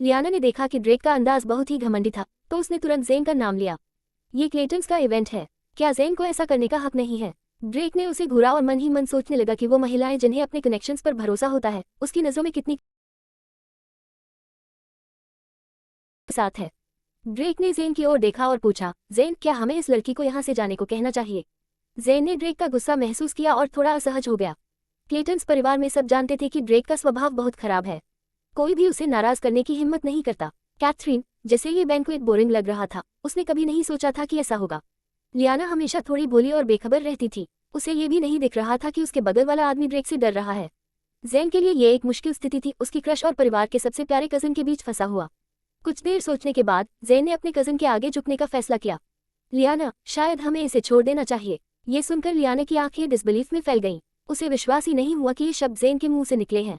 लियाना ने देखा कि ड्रेक का अंदाज बहुत ही घमंडी था, तो उसने तुरंत जेन का नाम लिया। ये क्लेटन्स का इवेंट है, क्या जेन को ऐसा करने का हक नहीं है? ड्रेक ने उसे घूरा और मन ही मन सोचने लगा कि वो महिलाएं जिन्हें अपने कनेक्शंस पर भरोसा होता है, उसकी नजरों में कितनी साथ है। ड्रेक ने जेन की ओर देखा और पूछा, जेन, क्या हमें इस लड़की को यहाँ से जाने को कहना चाहिए? जेन ने ड्रेक का गुस्सा महसूस किया और थोड़ा असहज हो गया। क्लेटन्स परिवार में सब जानते थे कि ड्रेक का स्वभाव बहुत खराब है, कोई भी उसे नाराज करने की हिम्मत नहीं करता। कैथरीन, जैसे ये बैंक्वेट बोरिंग लग रहा था, उसने कभी नहीं सोचा था कि ऐसा होगा। लियाना हमेशा थोड़ी भोली और बेखबर रहती थी, उसे ये भी नहीं दिख रहा था कि उसके बगल वाला आदमी ड्रेक से डर रहा है। जेन के लिए ये एक मुश्किल स्थिति थी, उसकी क्रश और परिवार के सबसे प्यारे कजिन के बीच फंसा हुआ। कुछ देर सोचने के बाद जेन ने अपने कजिन के आगे झुकने का फैसला किया। लियाना, शायद हमें इसे छोड़ देना चाहिए। ये सुनकर लियाना की आंखें डिसबिलीफ में फैल गईं। उसे विश्वास ही नहीं हुआ कि ये शब्द जेन के मुंह से निकले हैं।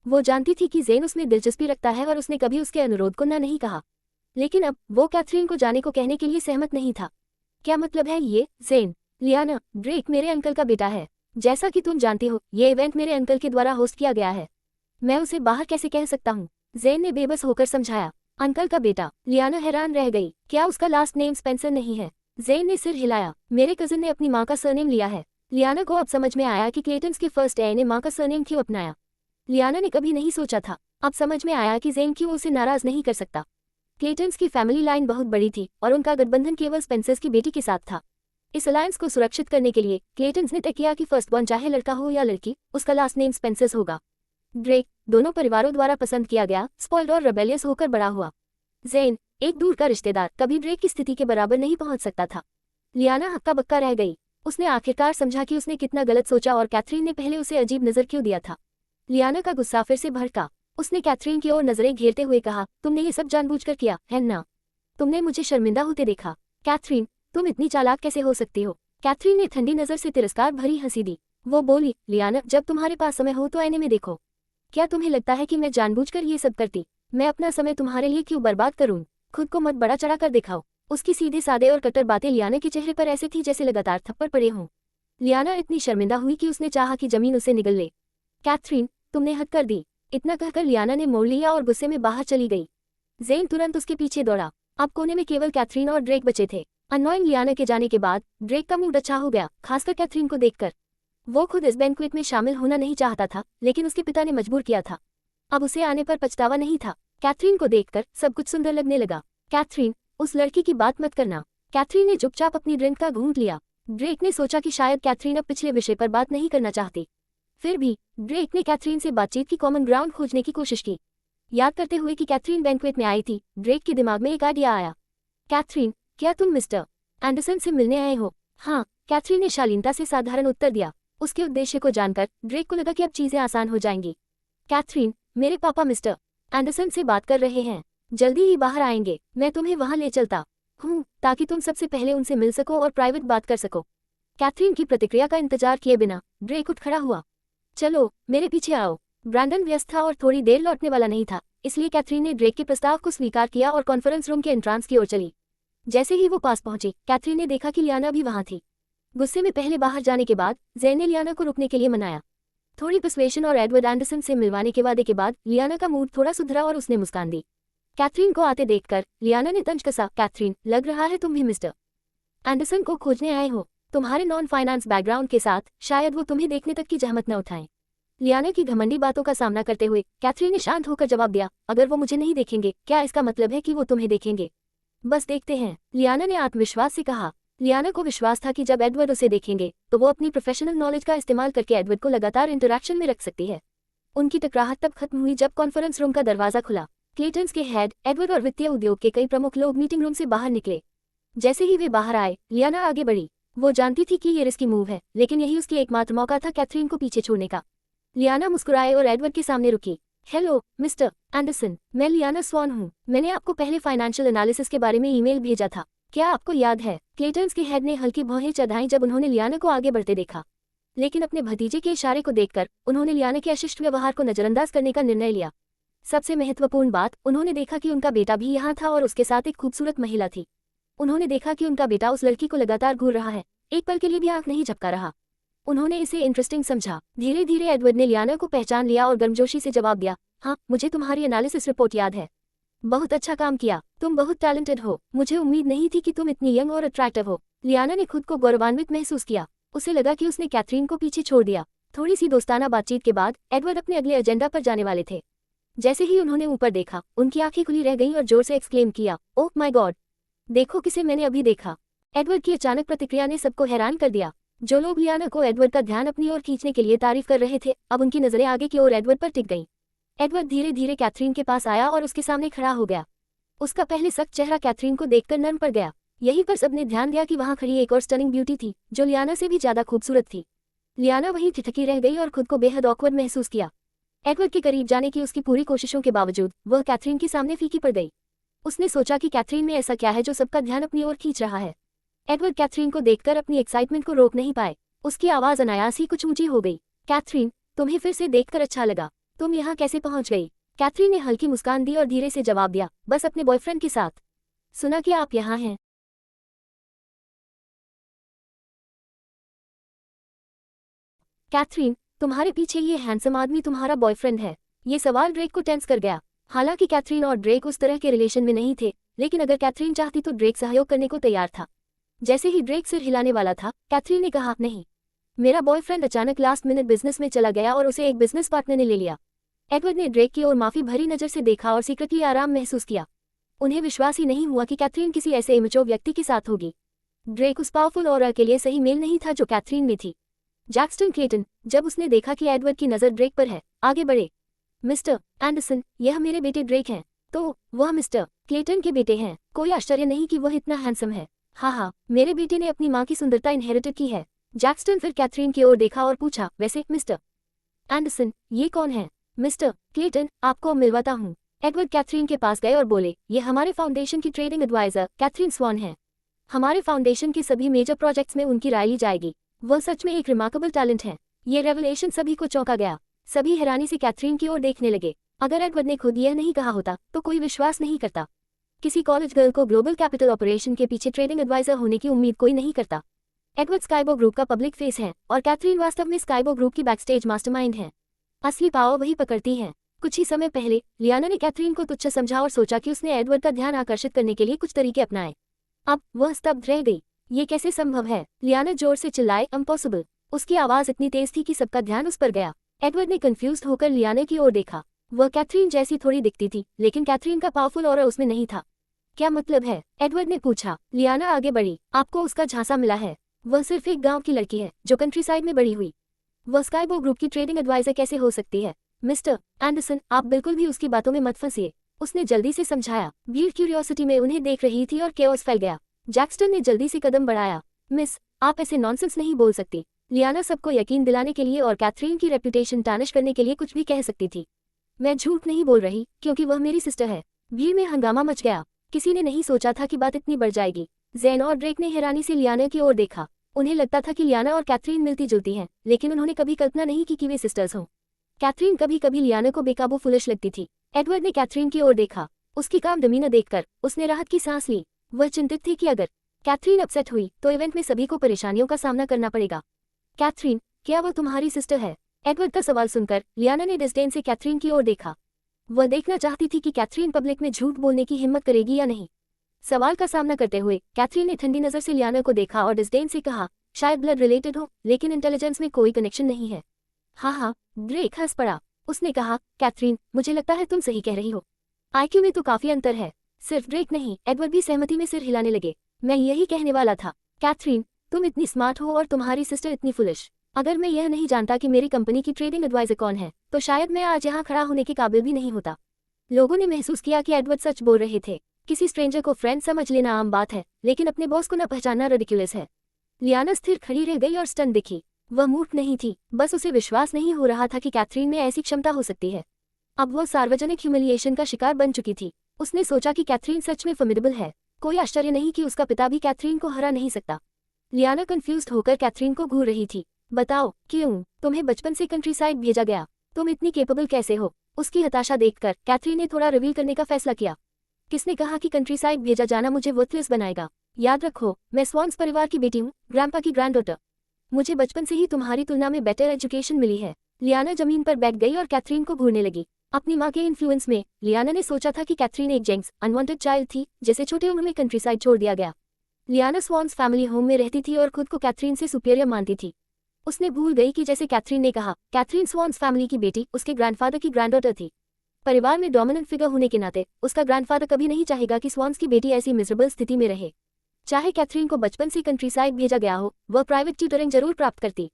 वो जानती थी कि जेन उसमें दिलचस्पी रखता है और उसने कभी उसके अनुरोध को न नहीं कहा, लेकिन अब वो कैथरीन को जाने को कहने के लिए सहमत नहीं था। क्या मतलब है ये, जेन? लियाना, ड्रेक मेरे अंकल का बेटा है। जैसा कि तुम जानती हो, ये इवेंट मेरे अंकल के द्वारा होस्ट किया गया है। मैं उसे बाहर कैसे कह सकता हूँ? जेन ने बेबस होकर समझाया। अंकल का बेटा? लियाना हैरान रह गई। क्या उसका लास्ट नेम स्पेंसर नहीं है? जेन ने सिर हिलाया। मेरे कजिन ने अपनी माँ का सरनेम लिया है। लियाना को अब समझ में आया कि क्लेटन्स के फर्स्ट ए ने माँ का सरनेम क्यों अपनाया। लियाना ने कभी नहीं सोचा था, अब समझ में आया कि जेन क्यों उसे नाराज नहीं कर सकता। क्लेटन्स की फैमिली लाइन बहुत बड़ी थी और उनका गठबंधन केवल स्पेंसर्स की बेटी के साथ था। इस अलायंस को सुरक्षित करने के लिए क्लेटन्स ने तय किया कि फर्स्ट बॉर्न, चाहे लड़का हो या लड़की, उसका लास्ट नेम स्पेंसर्स होगा। ड्रेक दोनों परिवारों द्वारा पसंद किया गया, स्पॉइल्ड और रेबेलियस होकर बड़ा हुआ। जेन, एक दूर का रिश्तेदार, कभी ड्रेक की स्थिति के बराबर नहीं पहुंच सकता था। लियाना हक्का बक्का रह गई। उसने आखिरकार समझा कि उसने कितना गलत सोचा और कैथरीन ने पहले उसे अजीब नजर क्यों दिया था। लियाना का गुस्सा फिर से भड़का। उसने कैथरीन की ओर नजरें घेरते हुए कहा, तुमने ये सब जानबूझकर किया है ना? तुमने मुझे शर्मिंदा होते देखा। कैथरीन, तुम इतनी चालाक कैसे हो सकती हो? कैथरीन ने ठंडी नजर से तिरस्कार भरी हंसी दी। वो बोली, लियाना, जब तुम्हारे पास समय हो तो आईने में देखो। क्या तुम्हें लगता है कि मैं जानबूझकर ये सब करती? मैं अपना समय तुम्हारे लिए क्यों बर्बाद करूं? खुद को मत बड़ा चढ़ा कर दिखाओ। उसकी सीधे सादे और कट्टर बातें लियाना के चेहरे पर ऐसे थी जैसे लगातार थप्पड़ पड़े हों। लियाना इतनी शर्मिंदा हुई कि उसने चाहा कि जमीन उसे निगल ले। कैथरीन, तुमने हद कर दी। इतना कहकर लियाना ने मोड़ लिया और गुस्से में बाहर चली गई। जेन तुरंत उसके पीछे दौड़ा। अब कोने में केवल कैथरीन और ड्रेक बचे थे। अननोइंग लियाना के जाने के बाद ड्रेक का मूड अच्छा हो गया, खासकर कैथरीन को देखकर। वो खुद इस बैंक्वेट में शामिल होना नहीं चाहता था, लेकिन उसके पिता ने मजबूर किया था। अब उसे आने पर पछतावा नहीं था। कैथरीन को देखकर सब कुछ सुंदर लगने लगा। कैथरीन, उस लड़की की बात मत करना। कैथरीन ने चुपचाप अपनी ड्रिंक का घूंट लिया। ड्रेक ने सोचा कि शायद कैथरीन अब पिछले विषय पर बात नहीं करना चाहती। फिर भी ड्रेक ने कैथरीन से बातचीत की कॉमन ग्राउंड खोजने की कोशिश की। याद करते हुए कि कैथरीन बैंक्वेट में आई थी, ड्रेक के दिमाग में एक आइडिया आया। कैथरीन, क्या तुम मिस्टर एंडरसन से मिलने आए हो? हाँ, कैथरीन ने शालीनता से साधारण उत्तर दिया। उसके उद्देश्य को जानकर ड्रेक को लगा कि अब चीजें आसान हो जाएंगी। कैथरीन, मेरे पापा मिस्टर एंडरसन से बात कर रहे हैं, जल्दी ही बाहर आएंगे। मैं तुम्हें वहां ले चलता हूँ ताकि तुम सबसे पहले उनसे मिल सको और प्राइवेट बात कर सको। कैथरीन की प्रतिक्रिया का इंतजार किए बिना ड्रेक उठ खड़ा हुआ। चलो, मेरे पीछे आओ। ब्रैंडन व्यस्त था और थोड़ी देर लौटने वाला नहीं था, इसलिए कैथरीन ने ड्रेक के प्रस्ताव को स्वीकार किया और कॉन्फ्रेंस रूम के एंट्रांस की ओर चली। जैसे ही वो पास पहुंची, कैथरीन ने देखा कि लियाना भी वहां थी। गुस्से में पहले बाहर जाने के बाद जेन ने लियाना को रुकने के लिए मनाया। थोड़ी पर्सुएशन और एडवर्ड एंडरसन से मिलवाने के वादे के बाद लियाना का मूड थोड़ा सुधरा और उसने मुस्कान दी। कैथरीन को आते देखकर लियाना ने तंज कसा। कैथरीन, लग रहा है तुम भी मिस्टर एंडरसन को खोजने आए हो। तुम्हारे नॉन फाइनेंस बैकग्राउंड के साथ शायद वो तुम्हें देखने तक की जहमत न उठाएं। लियाना की घमंडी बातों का सामना करते हुए कैथरीन ने शांत होकर जवाब दिया, अगर वो मुझे नहीं देखेंगे, क्या इसका मतलब है कि वो तुम्हें देखेंगे? बस देखते हैं, लियाना ने आत्मविश्वास से कहा। लियाना को विश्वास था कि जब एडवर्ड उसे देखेंगे तो वो अपनी प्रोफेशनल नॉलेज का इस्तेमाल करके एडवर्ड को लगातार इंटरैक्शन में रख सकती है। उनकी टकराहट तब खत्म हुई जब कॉन्फ्रेंस रूम का दरवाजा खुला। क्लेटन्स के हेड एडवर्ड और वित्तीय उद्योग के कई प्रमुख लोग मीटिंग रूम से बाहर निकले। जैसे ही वे बाहर आए, लियाना आगे बढ़ी। वो जानती थी कि ये रिस्की मूव है, लेकिन यही उसकी एकमात्र मौका था कैथरीन को पीछे छोड़ने का। लियाना मुस्कुराए और एडवर्ड के सामने रुकी। हेलो मिस्टर एंडरसन, मैं लियाना स्वॉन हूँ। मैंने आपको पहले फाइनेंशियल एनालिसिस के बारे में ईमेल भेजा था, क्या आपको याद है? क्लेटन्स के हेड ने हल्की भौहें चढ़ाई जब उन्होंने लियाना को आगे बढ़ते देखा, लेकिन अपने भतीजे के इशारे को देखकर उन्होंने लियाना के अशिष्ट व्यवहार को नजरअंदाज करने का निर्णय लिया। सबसे महत्वपूर्ण बात, उन्होंने देखा कि उनका बेटा भी यहाँ था और उसके साथ एक खूबसूरत महिला थी। उन्होंने देखा कि उनका बेटा उस लड़की को लगातार घूर रहा है, एक पल के लिए भी आंख नहीं झपका रहा। उन्होंने इसे इंटरेस्टिंग समझा। धीरे धीरे एडवर्ड ने लियाना को पहचान लिया और गर्मजोशी से जवाब दिया, हाँ, मुझे तुम्हारी एनालिसिस रिपोर्ट याद है। बहुत अच्छा काम किया, तुम बहुत टैलेंटेड हो, मुझे उम्मीद नहीं थी कि तुम इतनी यंग और अट्रैक्टिव हो। लियाना ने खुद को गौरवान्वित महसूस किया। उसे लगा कि उसने कैथरीन को पीछे छोड़ दिया। थोड़ी सी दोस्ताना बातचीत के बाद एडवर्ड अपने अगले एजेंडा पर जाने वाले थे। जैसे ही उन्होंने ऊपर देखा, उनकी आंखें खुली रह गईं और जोर से एक्सक्लेम किया, ओह माय गॉड, देखो किसे मैंने अभी देखा। एडवर्ड की अचानक प्रतिक्रिया ने सबको हैरान कर दिया। जो लोग लियाना को एडवर्ड का ध्यान अपनी ओर खींचने के लिए तारीफ कर रहे थे, अब उनकी नजरें आगे की ओर एडवर्ड पर टिक गईं। एडवर्ड धीरे धीरे कैथरीन के पास आया और उसके सामने खड़ा हो गया। उसका पहले सख्त चेहरा कैथरीन को देखकर नर्म पड़ गया। यहीं पर सबने ध्यान दिया कि वहां खड़ी एक और स्टनिंग ब्यूटी थी, जो लियाना से भी ज्यादा खूबसूरत थी। लियाना वहीं ठिठकी रह गई और खुद को बेहद ऑकवर्ड महसूस किया। एडवर्ड के करीब जाने की उसकी पूरी कोशिशों के बावजूद वह कैथरीन के सामने फीकी पड़ गई। उसने सोचा कि कैथरीन में ऐसा क्या है जो सबका ध्यान अपनी ओर खींच रहा है। एडवर्ड कैथरीन को देखकर अपनी एक्साइटमेंट को रोक नहीं पाए। उसकी आवाज अनायास ही कुछ ऊंची हो गई। कैथरीन, तुम्हें फिर से देखकर अच्छा लगा। तुम यहाँ कैसे पहुंच गई? कैथरीन ने हल्की मुस्कान दी और धीरे से जवाब दिया, बस अपने बॉयफ्रेंड के साथ। सुना कि आप यहाँ हैं। कैथरीन, तुम्हारे पीछे ये हैंडसम आदमी तुम्हारा बॉयफ्रेंड है? ये सवाल ड्रेक को टेंस कर गया। हालांकि कैथरीन और ड्रेक उस तरह के रिलेशन में नहीं थे, लेकिन अगर कैथरीन चाहती तो ड्रेक सहयोग करने को तैयार था। जैसे ही ड्रेक सिर हिलाने वाला था, कैथरीन ने कहा, नहीं, मेरा बॉयफ्रेंड अचानक लास्ट मिनट बिजनेस में चला गया और उसे एक बिजनेस पार्टनर ने ले लिया। एडवर्ड ने ड्रेक की ओर माफी भरी नजर से देखा और सीक्रेटली आराम महसूस किया। उन्हें विश्वास ही नहीं हुआ कि कैथरीन किसी ऐसे इमेच्योर व्यक्ति के साथ होगी। ड्रेक उस पावरफुल ऑरा के लिए सही मेल नहीं था जो कैथरीन में थी। जैक्स्टन क्लेटन, जब उसने देखा कि एडवर्ड की नजर ड्रेक पर है, आगे बढ़े। मिस्टर एंडरसन, यह मेरे बेटे ड्रेक हैं। तो वह मिस्टर क्लेटन के बेटे हैं। कोई आश्चर्य नहीं कि वह इतना हैंडसम है। हाँ, मेरे बेटे ने अपनी माँ की सुंदरता इनहेरिटेड की है। जैक्स्टन फिर कैथरीन की ओर देखा और पूछा, वैसे मिस्टर एंडरसन, ये कौन है? मिस्टर क्लेटन, आपको मिलवाता हूँ। एडवर्ड कैथरीन के पास गए और बोले, ये हमारे फाउंडेशन की ट्रेडिंग एडवाइजर कैथरीन स्वॉन है। हमारे फाउंडेशन के सभी मेजर प्रोजेक्ट्स में उनकी राय ली जाएगी। वह सच में एक रिमार्केबल टैलेंट है। ये रेवलेशन सभी को चौंका गया। सभी हैरानी से कैथरीन की ओर देखने लगे। अगर एडवर्ड ने खुद यह नहीं कहा होता तो कोई विश्वास नहीं करता। किसी कॉलेज गर्ल को ग्लोबल कैपिटल ऑपरेशन के पीछे ट्रेडिंग एडवाइजर होने की उम्मीद कोई नहीं करता। एडवर्ड स्काइबो ग्रुप का पब्लिक फेस है और कैथरीन वास्तव में स्काइबो ग्रुप की बैकस्टेज मास्टरमाइंड है। असली पावर वही पकड़ती है। कुछ ही समय पहले लियाना ने कैथरीन को तुच्छ समझा और सोचा कि उसने एडवर्ड का ध्यान आकर्षित करने के लिए कुछ तरीके अपनाए। अब वह स्तब्ध रह गई। ये कैसे संभव है? लियाना जोर से चिल्लाए, इम्पॉसिबल। उसकी आवाज इतनी तेज थी कि सबका ध्यान उस पर गया। एडवर्ड ने कंफ्यूज्ड होकर लियाना की ओर देखा। वह कैथरीन जैसी थोड़ी दिखती थी, लेकिन कैथरीन का पावरफुल ऑरा उसमें नहीं था। क्या मतलब है? एडवर्ड ने पूछा। लियाना आगे बढ़ी। आपको उसका झांसा मिला है। वह सिर्फ एक गांव की लड़की है जो कंट्री साइड में बड़ी हुई। वह स्काइबो ग्रुप की ट्रेडिंग एडवाइजर कैसे हो सकती है? मिस्टर एंडरसन, आप बिल्कुल भी उसकी बातों में मत फंसिए। उसने जल्दी से समझाया। भीड़ क्यूरियोसिटी में उन्हें देख रही थी और केओस फैल गया। जैक्स्टन ने जल्दी से कदम बढ़ाया। मिस, आप ऐसे नॉनसेंस नहीं बोल सकती। लियाना सबको यकीन दिलाने के लिए और कैथरीन की रेपुटेशन टार्निश करने के लिए कुछ भी कह सकती थी। मैं झूठ नहीं बोल रही, क्योंकि वह मेरी सिस्टर है। भीड़ में हंगामा मच गया। किसी ने नहीं सोचा था कि बात इतनी बढ़ जाएगी। ज़ेन और ड्रेक ने हैरानी से लियाना की ओर देखा। उन्हें लगता था कि लियाना और कैथरीन मिलती जुलती हैं, लेकिन उन्होंने कभी कल्पना नहीं की कि वे सिस्टर्स हों। कैथरीन कभी कभी लियाना को बेकाबू फुलिश लगती थी। एडवर्ड ने कैथरीन की ओर देखा। उसकी काम डमीना देखकर उसने राहत की सांस ली। वह चिंतित थी कि अगर कैथरीन अपसेट हुई तो इवेंट में सभी को परेशानियों का सामना करना पड़ेगा। कैथरीन, क्या वह तुम्हारी सिस्टर है? एडवर्ड का सवाल सुनकर लियाना ने डिस्डेन से कैथरीन की ओर देखा। वह देखना चाहती थी कि कैथरीन पब्लिक में झूठ बोलने की हिम्मत करेगी या नहीं। सवाल का सामना करते हुए कैथरीन ने ठंडी नजर से लियाना को देखा और डिस्डेन से कहा, शायद ब्लड रिलेटेड हो, लेकिन इंटेलिजेंस में कोई कनेक्शन नहीं है। हाँ, ड्रेक हंस पड़ा। उसने कहा, कैथरीन, मुझे लगता है तुम सही कह रही हो। आईक्यू में तो काफी अंतर है। सिर्फ ड्रेक नहीं, एडवर्ड भी सहमति में सिर हिलाने लगे। मैं यही कहने वाला था। कैथरीन, तुम इतनी स्मार्ट हो और तुम्हारी सिस्टर इतनी फुलिश। अगर मैं यह नहीं जानता कि मेरी कंपनी की ट्रेडिंग एडवाइजर कौन है, तो शायद मैं आज यहाँ खड़ा होने के काबिल भी नहीं होता। लोगों ने महसूस किया कि एडवर्ड सच बोल रहे थे। किसी स्ट्रेंजर को फ्रेंड समझ लेना आम बात है, लेकिन अपने बॉस को न पहचानना रिडिकुलस है। लियाना स्थिर खड़ी रह गई और स्टन दिखी। वह मूर्ख नहीं थी, बस उसे विश्वास नहीं हो रहा था कि कैथरीन में ऐसी क्षमता हो सकती है। अब वह सार्वजनिक ह्यूमिलिएशन का शिकार बन चुकी थी। उसने सोचा कि कैथरीन सच में फॉर्मिडेबल है। कोई आश्चर्य नहीं कि उसका पिता भी कैथरीन को हरा नहीं सकता। लियाना कंफ्यूज्ड होकर कैथरीन को घूर रही थी। बताओ, क्यों तुम्हें बचपन से कंट्री साइड भेजा गया? तुम इतनी केपेबल कैसे हो? उसकी हताशा देखकर कैथरीन ने थोड़ा रिवील करने का फैसला किया। किसने कहा कि कंट्री साइड भेजा जाना मुझे वर्थलेस बनाएगा? याद रखो, मैं स्वॉन्स परिवार की बेटी हूँ, ग्रैंडपा की ग्रैंडडॉटर। मुझे बचपन से ही तुम्हारी तुलना में बेटर एजुकेशन मिली है। लियाना जमीन पर बैठ गई और कैथरीन को घूरने लगी। अपनी माँ के इन्फ्लुएंस में लियाना ने सोचा था कि कैथरीन एक जेंक्स अनवांटेड चाइल्ड थी जिसे छोटे उम्र में कंट्रीसाइड छोड़ दिया गया। लियाना स्वॉन्स फैमिली होम में रहती थी और खुद को कैथरीन से सुपीरियर मानती थी। उसने भूल गई कि जैसे कैथरीन ने कहा, कैथरीन स्वॉन्स फैमिली की बेटी उसके ग्रैंडफादर की ग्रैंडडॉटर थी। परिवार में डोमिनेंट फिगर होने के नाते उसका ग्रैंडफादर कभी नहीं चाहेगा कि स्वॉन्स की बेटी ऐसी मिजरेबल स्थिति में रहे। चाहे कैथरीन को बचपन से कंट्रीसाइड भेजा गया हो, वह प्राइवेट ट्यूटरिंग जरूर प्राप्त करती।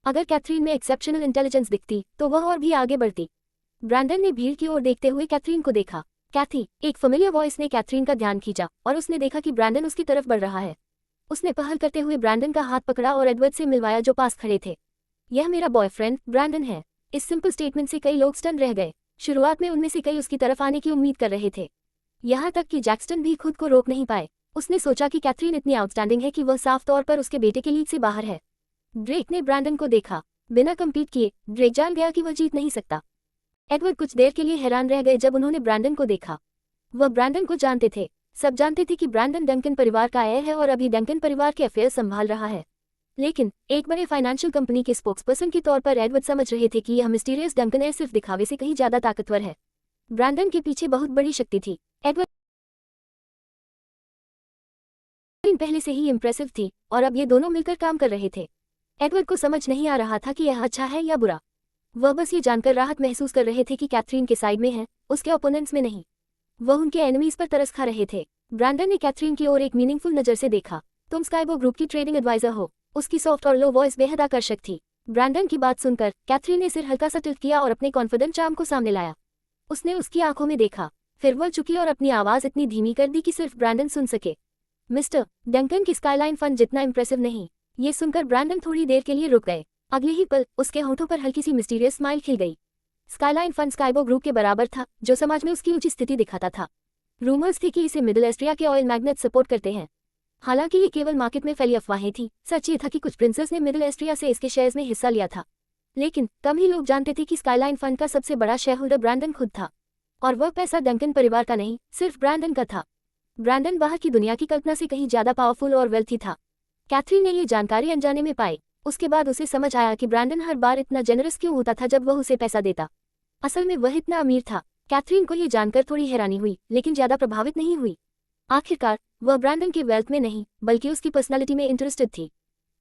अगर कैथरीन में एक्सेप्शनल इंटेलिजेंस दिखती तो वह और भी आगे बढ़ती। ब्रैंडन ने भीड़ की ओर देखते हुए कैथरीन को देखा। कैथी, एक फेमिलियर वॉइस ने कैथरीन का ध्यान खींचा और उसने देखा कि ब्रैंडन उसकी तरफ बढ़ रहा है। उसने पहल करते हुए ब्रैंडन का हाथ पकड़ा और एडवर्ड से मिलवाया जो पास खड़े थे। यह मेरा बॉयफ्रेंड ब्रैंडन है। इस सिंपल स्टेटमेंट से कई लोग स्टन रह गए। शुरुआत में उनमें से कई उसकी तरफ आने की उम्मीद कर रहे थे, यहाँ तक कि जैक्स्टन भी खुद को रोक नहीं पाए। उसने सोचा कि कैथरीन इतनी आउटस्टैंडिंग है कि वह साफ तौर पर उसके बेटे के लीग से बाहर है। ड्रेक ने ब्रैंडन को देखा। बिना कम्पीट किए ड्रेक जान गया कि वह जीत नहीं सकता। एडवर्ड कुछ देर के लिए हैरान रह गए जब उन्होंने ब्रैंडन को देखा। वह ब्रैंडन को जानते थे। सब जानते थे कि ब्रैंडन डंकन परिवार का हेयर है और अभी डंकन परिवार के अफेयर संभाल रहा है। लेकिन एक बड़े फाइनेंशियल कंपनी के स्पोक्सपर्सन के तौर पर एडवर्ड समझ रहे थे कि यह मिस्टीरियस डंकन है सिर्फ दिखावे से कहीं ज्यादा ताकतवर है। ब्रैंडन के पीछे बहुत बड़ी शक्ति थी। एडवर्ड पहले से ही इम्प्रेसिव थी और अब ये दोनों मिलकर काम कर रहे थे। एडवर्ड को समझ नहीं आ रहा था कि यह अच्छा है या बुरा। वह बस ये जानकर राहत महसूस कर रहे थे कि कैथरीन के साइड में है, उसके ओपोनेंट्स में नहीं। वह उनके एनिमीज पर तरस खा रहे थे। ब्रैंडन ने कैथरीन की ओर एक मीनिंगफुल नजर से देखा। तुम स्काइबो ग्रुप की ट्रेडिंग एडवाइजर हो। उसकी सॉफ्ट और लो वॉइस बेहद आकर्षक थी। ब्रैंडन की बात सुनकर कैथरीन ने सिर हल्का सा टिल्ट किया और अपने कॉन्फिडेंट चार्म को सामने लाया। उसने उसकी आंखों में देखा, फिर वह चुकी और अपनी आवाज इतनी धीमी कर दी कि सिर्फ ब्रैंडन सुन सके। मिस्टर डंकन की स्काईलाइन फंड जितना इंप्रेसिव नहीं। ये सुनकर ब्रैंडन थोड़ी देर के लिए रुक गए। अगले ही पल उसके होठों पर हल्की सी मिस्टीरियस स्माइल खिल गई। स्काईलाइन फंड स्काइबो ग्रुप के बराबर था, जो समाज में उसकी ऊंची स्थिति दिखाता था। रूमर्स थी कि इसे मिडिल एस्ट्रिया के ऑयल मैग्नेट सपोर्ट करते हैं। हालांकि ये केवल मार्केट में फैली अफवाहें थी। सच ये था कि कुछ प्रिंसेस ने मिडिल एस्ट्रिया से इसके शेयर्स में हिस्सा लिया था। लेकिन कम ही लोग जानते थे कि स्काईलाइन फंड का सबसे बड़ा शेयर होल्डर ब्रैंडन खुद था। और वह पैसा डंकन परिवार का नहीं, सिर्फ ब्रैंडन का था। ब्रैंडन बाहर की दुनिया की कल्पना से कहीं ज्यादा पावरफुल और वेल्थी था। कैथरीन ने ये जानकारी अनजाने में पाई। उसके बाद उसे समझ आया कि ब्रैंडन हर बार इतना जेनरस क्यों होता था जब वह उसे पैसा देता। असल में वह इतना अमीर था। कैथरीन को ये जानकर थोड़ी हैरानी हुई, लेकिन ज्यादा प्रभावित नहीं हुई। आखिरकार वह ब्रैंडन के वेल्थ में नहीं, बल्कि उसकी पर्सनालिटी में इंटरेस्टेड थी।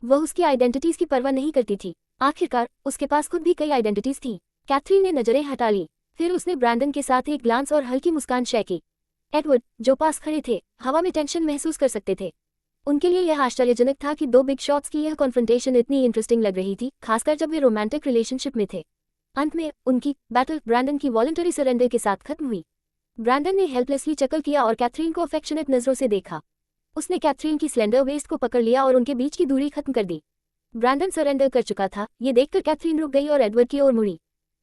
वह उसकी आइडेंटिटीज की परवाह नहीं करती थी। आखिरकार उसके पास खुद भी कई आइडेंटिटीज थी। कैथरीन ने नजरें हटा ली। फिर उसने ब्रैंडन के साथ एक ग्लांस और हल्की मुस्कान शेयर की। एडवर्ड, जो पास खड़े थे, हवा में टेंशन महसूस कर सकते थे। उनके लिए यह आश्चर्यजनक था कि दो बिग शॉट्स की यह कॉन्फ्रंटेशन इतनी इंटरेस्टिंग लग रही थी, खासकर जब वे रोमांटिक रिलेशनशिप में थे। अंत में उनकी बैटल ब्रैंडन की वॉलंटरी सरेंडर के साथ खत्म हुई। ब्रैंडन ने हेल्पलेसली चकल किया और कैथरीन को अफेक्शनेट नजरों से देखा। उसने कैथरीन की स्लेंडर वेस्ट को पकड़ लिया और उनके बीच की दूरी खत्म कर दी। ब्रैंडन सरेंडर कर चुका था, ये देखकर कैथरीन रुक गई और एडवर्ड की ओर मुड़ी।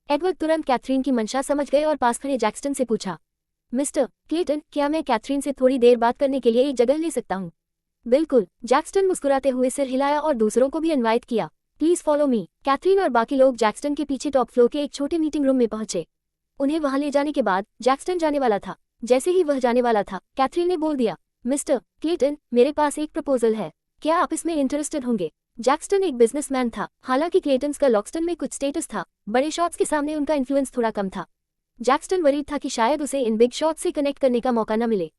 एडवर्ड तुरंत कैथरीन की मंशा समझ गए और पास खड़े जैक्स्टन से पूछा, मिस्टर क्लेटन, क्या मैं कैथरीन से थोड़ी देर बात करने के लिए एक जगह ले सकता हूँ? बिल्कुल, जैक्स्टन मुस्कुराते हुए सिर हिलाया और दूसरों को भी इनवाइट किया। Please follow me. कैथरीन और बाकी लोग जैक्स्टन के पीछे टॉप फ्लोर के एक छोटे मीटिंग रूम में पहुंचे। उन्हें वहां ले जाने के बाद जैक्स्टन जाने वाला था। जैसे ही वह जाने वाला था, कैथरीन ने बोल दिया, मिस्टर क्लेटन, मेरे पास एक प्रपोजल है। क्या आप इसमें इंटरेस्टेड होंगे? जैक्स्टन एक बिजनेसमैन था। हालांकि क्लेटन्स का लॉक्सटन में कुछ स्टेटस था, बड़े शॉट्स के सामने उनका इन्फ्लुएंस थोड़ा कम था। जैक्स्टन वरीड था कि शायद उसे इन बिग शॉट्स से कनेक्ट करने का मौका न मिले।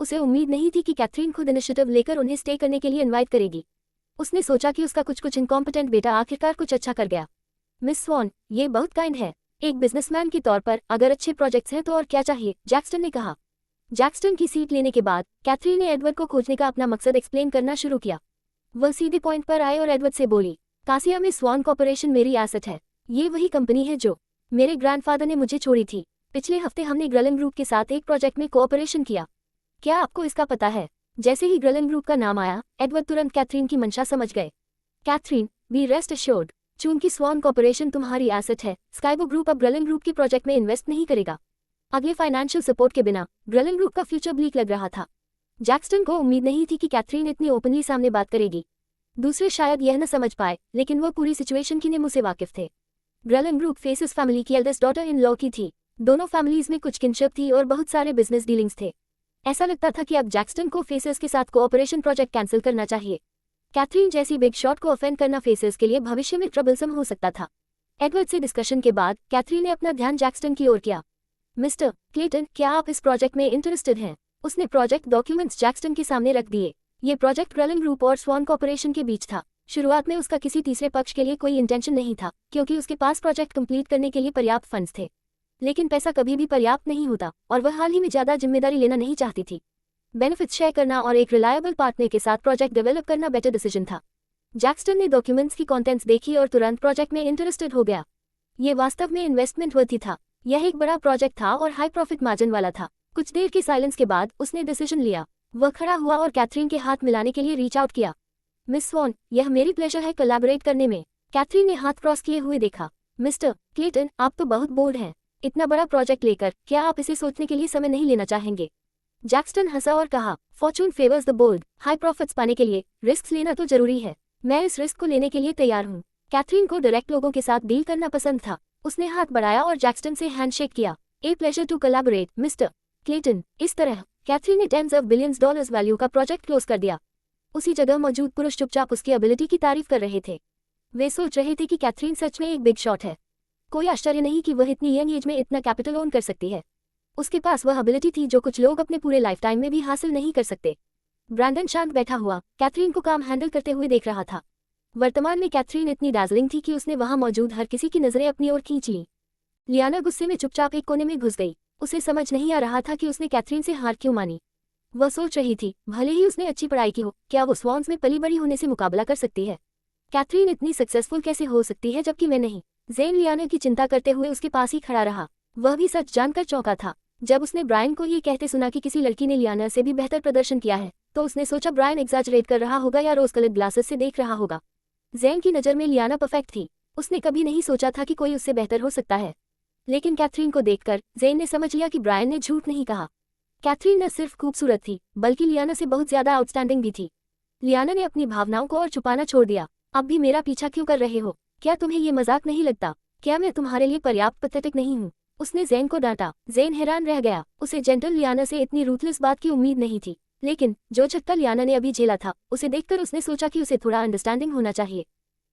उसे उम्मीद नहीं थी कि कैथरीन खुद इनिशिएटिव लेकर उन्हें स्टे करने के लिए इनवाइट करेगी। उसने सोचा कि उसका कुछ इनकॉम्पिटेंट बेटा आखिरकार कुछ अच्छा कर गया। मिस स्वॉन, ये बहुत काइंड है। एक बिजनेसमैन के तौर पर अगर अच्छे प्रोजेक्ट्स हैं तो और क्या चाहिए, जैक्स्टन ने कहा। जैक्स्टन की सीट लेने के बाद कैथरीन ने एडवर्ड को खोजने का अपना मकसद एक्सप्लेन करना शुरू किया। वह सीधे पॉइंट पर आए और एडवर्ड से बोली, कासिया में स्वॉन कॉर्पोरेशन मेरी एसेट है। ये वही कंपनी है जो मेरे ग्रैंडफादर ने मुझे छोड़ी थी। पिछले हफ्ते हमने ग्रलन ग्रुप के साथ एक प्रोजेक्ट में कोऑपरेशन किया। क्या आपको इसका पता है? जैसे ही ग्रलन ग्रुप का नाम आया, एडवर्ड तुरंत कैथरीन की मंशा समझ गए। कैथरीन, बी रेस्ट एश्योर्ड, चूंकि स्वॉन कॉर्पोरेशन तुम्हारी एसेट है, स्काइबो ग्रुप अब ग्रलन ग्रुप के प्रोजेक्ट में इन्वेस्ट नहीं करेगा। अगले फाइनेंशियल सपोर्ट के बिना ग्रलन ग्रुप का फ्यूचर ब्लीक लग रहा था। जैक्स्टन को उम्मीद नहीं थी कि कैथरीन इतनी ओपनली सामने बात करेगी। दूसरे शायद यह न समझ पाए, लेकिन वह पूरी सिचुएशन की नेमू से वाकिफ थे। ग्रलन ग्रुप फेसिस फैमिली की एल्डेस्ट डॉटर इन लॉ की थी। दोनों फैमिलीज में कुछ किनशिप थी और बहुत सारे बिजनेस डीलिंग्स थे। ऐसा लगता था कि अब जैक्स्टन को फेसेस के साथ कोऑपरेशन प्रोजेक्ट कैंसिल करना चाहिए। कैथरीन जैसी बिग शॉट को ऑफेंड करना फेसेस के लिए भविष्य में ट्रबलसम हो सकता था। एडवर्ड से डिस्कशन के बाद कैथरीन ने अपना ध्यान जैक्स्टन की ओर किया। मिस्टर क्लेटन, क्या आप इस प्रोजेक्ट में इंटरेस्टेड हैं? उसने प्रोजेक्ट डॉक्यूमेंट्स जैक्स्टन के सामने रख दिए। ये प्रोजेक्ट क्रेलन ग्रुप और स्वान कॉर्पोरेशन के बीच था। शुरुआत में उसका किसी तीसरे पक्ष के लिए कोई इंटेंशन नहीं था, क्योंकि उसके पास प्रोजेक्ट कंप्लीट करने के लिए पर्याप्त फंड्स थे। लेकिन पैसा कभी भी पर्याप्त नहीं होता, और वह हाल ही में ज़्यादा जिम्मेदारी लेना नहीं चाहती थी। बेनिफिट्स शेयर करना और एक रिलायबल पार्टनर के साथ प्रोजेक्ट डेवलप करना बेटर डिसीजन था। जैक्स्टन ने डॉक्यूमेंट्स की कंटेंट्स देखी और तुरंत प्रोजेक्ट में इंटरेस्टेड हो गया। ये वास्तव में इन्वेस्टमेंट वर्थी था। यह एक बड़ा प्रोजेक्ट था और हाई प्रॉफिट मार्जिन वाला था। कुछ देर के साइलेंस के बाद उसने डिसीजन लिया। वह खड़ा हुआ और कैथरीन के हाथ मिलाने के लिए रीच आउट किया। मिस स्वॉन, यह मेरी प्लेजर है कोलैबोरेट करने में। कैथरीन ने हाथ क्रॉस किए हुए देखा। मिस्टर क्लेटन, आप तो बहुत बोल्ड हैं। इतना बड़ा प्रोजेक्ट लेकर क्या आप इसे सोचने के लिए समय नहीं लेना चाहेंगे? जैक्स्टन हंसा और कहा, fortune favours the bold. High profits पाने के लिए रिस्क लेना तो जरूरी है। मैं इस रिस्क को लेने के लिए तैयार हूँ। कैथरीन को डायरेक्ट लोगों के साथ डील करना पसंद था। उसने हाथ बढ़ाया और जैक्स्टन से हैंडशेक किया। A pleasure to collaborate mister Clayton. इस तरह कैथरीन ने tens of billions dollars value का प्रोजेक्ट क्लोज कर दिया। उसी जगह मौजूद पुरुष चुपचाप उसकी एबिलिटी की तारीफ कर रहे थे। वे सोच रहे थे कि कैथरीन सच में एक बिग शॉट है। कोई आश्चर्य नहीं कि वह इतनी यंग एज में इतना कैपिटल ओन कर सकती है। उसके पास वह एबिलिटी थी जो कुछ लोग अपने पूरे लाइफ टाइम में भी हासिल नहीं कर सकते। ब्रैंडन शांत बैठा हुआ कैथरीन को काम हैंडल करते हुए देख रहा था। वर्तमान में कैथरीन इतनी डार्जलिंग थी कि उसने वहां मौजूद हर किसी की नजरें अपनी ओर खींच ली। लियाना गुस्से में चुपचाप एक कोने में घुस गई। उसे समझ नहीं आ रहा था कि उसने कैथरीन से हार क्यों मानी। वह सोच रही थी, भले ही उसने अच्छी पढ़ाई की हो, क्या वो स्वॉन्स में पली बड़ी होने से मुकाबला कर सकती है? कैथरीन इतनी सक्सेसफुल कैसे हो सकती है जबकि मैं नहीं? ज़ेन लियाना की चिंता करते हुए उसके पास ही खड़ा रहा। वह भी सच जानकर चौंका था। जब उसने ब्रायन को ये कहते सुना कि किसी लड़की ने लियाना से भी बेहतर प्रदर्शन किया है, तो उसने सोचा ब्रायन एग्जैजरेट कर रहा होगा या रोज कलर्ड ग्लासेस से देख रहा होगा। ज़ेन की नज़र में लियाना परफेक्ट थी। उसने कभी नहीं सोचा था कि कोई उससे बेहतर हो सकता है। लेकिन कैथरीन को देखकर ज़ेन ने समझ लिया कि ब्रायन ने झूठ नहीं कहा। कैथरीन न सिर्फ खूबसूरत थी, बल्कि लियाना से बहुत ज्यादा आउटस्टैंडिंग भी थी। लियाना ने अपनी भावनाओं को और छुपाना छोड़ दिया। अब भी मेरा पीछा क्यों कर रहे हो? क्या तुम्हें ये मजाक नहीं लगता? क्या मैं तुम्हारे लिए पर्याप्त पैथेटिक नहीं हूँ? उसने ज़ेन को डांटा। ज़ेन हैरान रह गया। उसे जेंटल लियाना से इतनी रूथलेस बात की उम्मीद नहीं थी। लेकिन जो झटका लियाना ने अभी झेला था, उसे देखकर उसने सोचा कि उसे थोड़ा अंडरस्टैंडिंग होना चाहिए।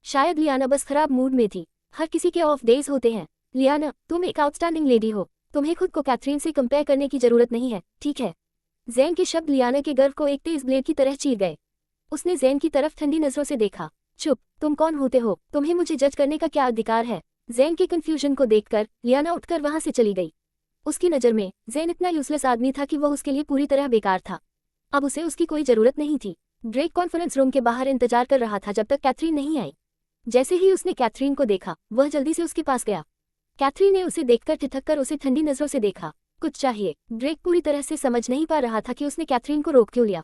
शायद लियाना बस खराब मूड में थी। हर किसी के ऑफ डेज होते हैं। लियाना, तुम एक आउटस्टैंडिंग लेडी हो। तुम्हें खुद को कैथरीन से कंपेयर करने की जरूरत नहीं है, ठीक है? ज़ेन के शब्द लियाना के गर्व को एक तेज ब्लेड की तरह चीर गए। उसने ज़ेन की तरफ ठंडी नजरों से देखा। चुप, तुम कौन होते हो? तुम्हें मुझे जज करने का क्या अधिकार है? ज़ेन के कंफ्यूजन को देखकर लियाना उठकर वहां से चली गई। उसकी नज़र में ज़ेन इतना यूजलेस आदमी था कि वह उसके लिए पूरी तरह बेकार था। अब उसे उसकी कोई जरूरत नहीं थी। ड्रेक कॉन्फ्रेंस रूम के बाहर इंतजार कर रहा था जब तक कैथरीन नहीं आई। जैसे ही उसने कैथरीन को देखा, वह जल्दी से उसके पास गया। कैथरीन ने उसे देखकर ठिठक कर उसे ठंडी नजरों से देखा। कुछ चाहिए? ड्रेक पूरी तरह से समझ नहीं पा रहा था कि उसने कैथरीन को रोक क्यों लिया।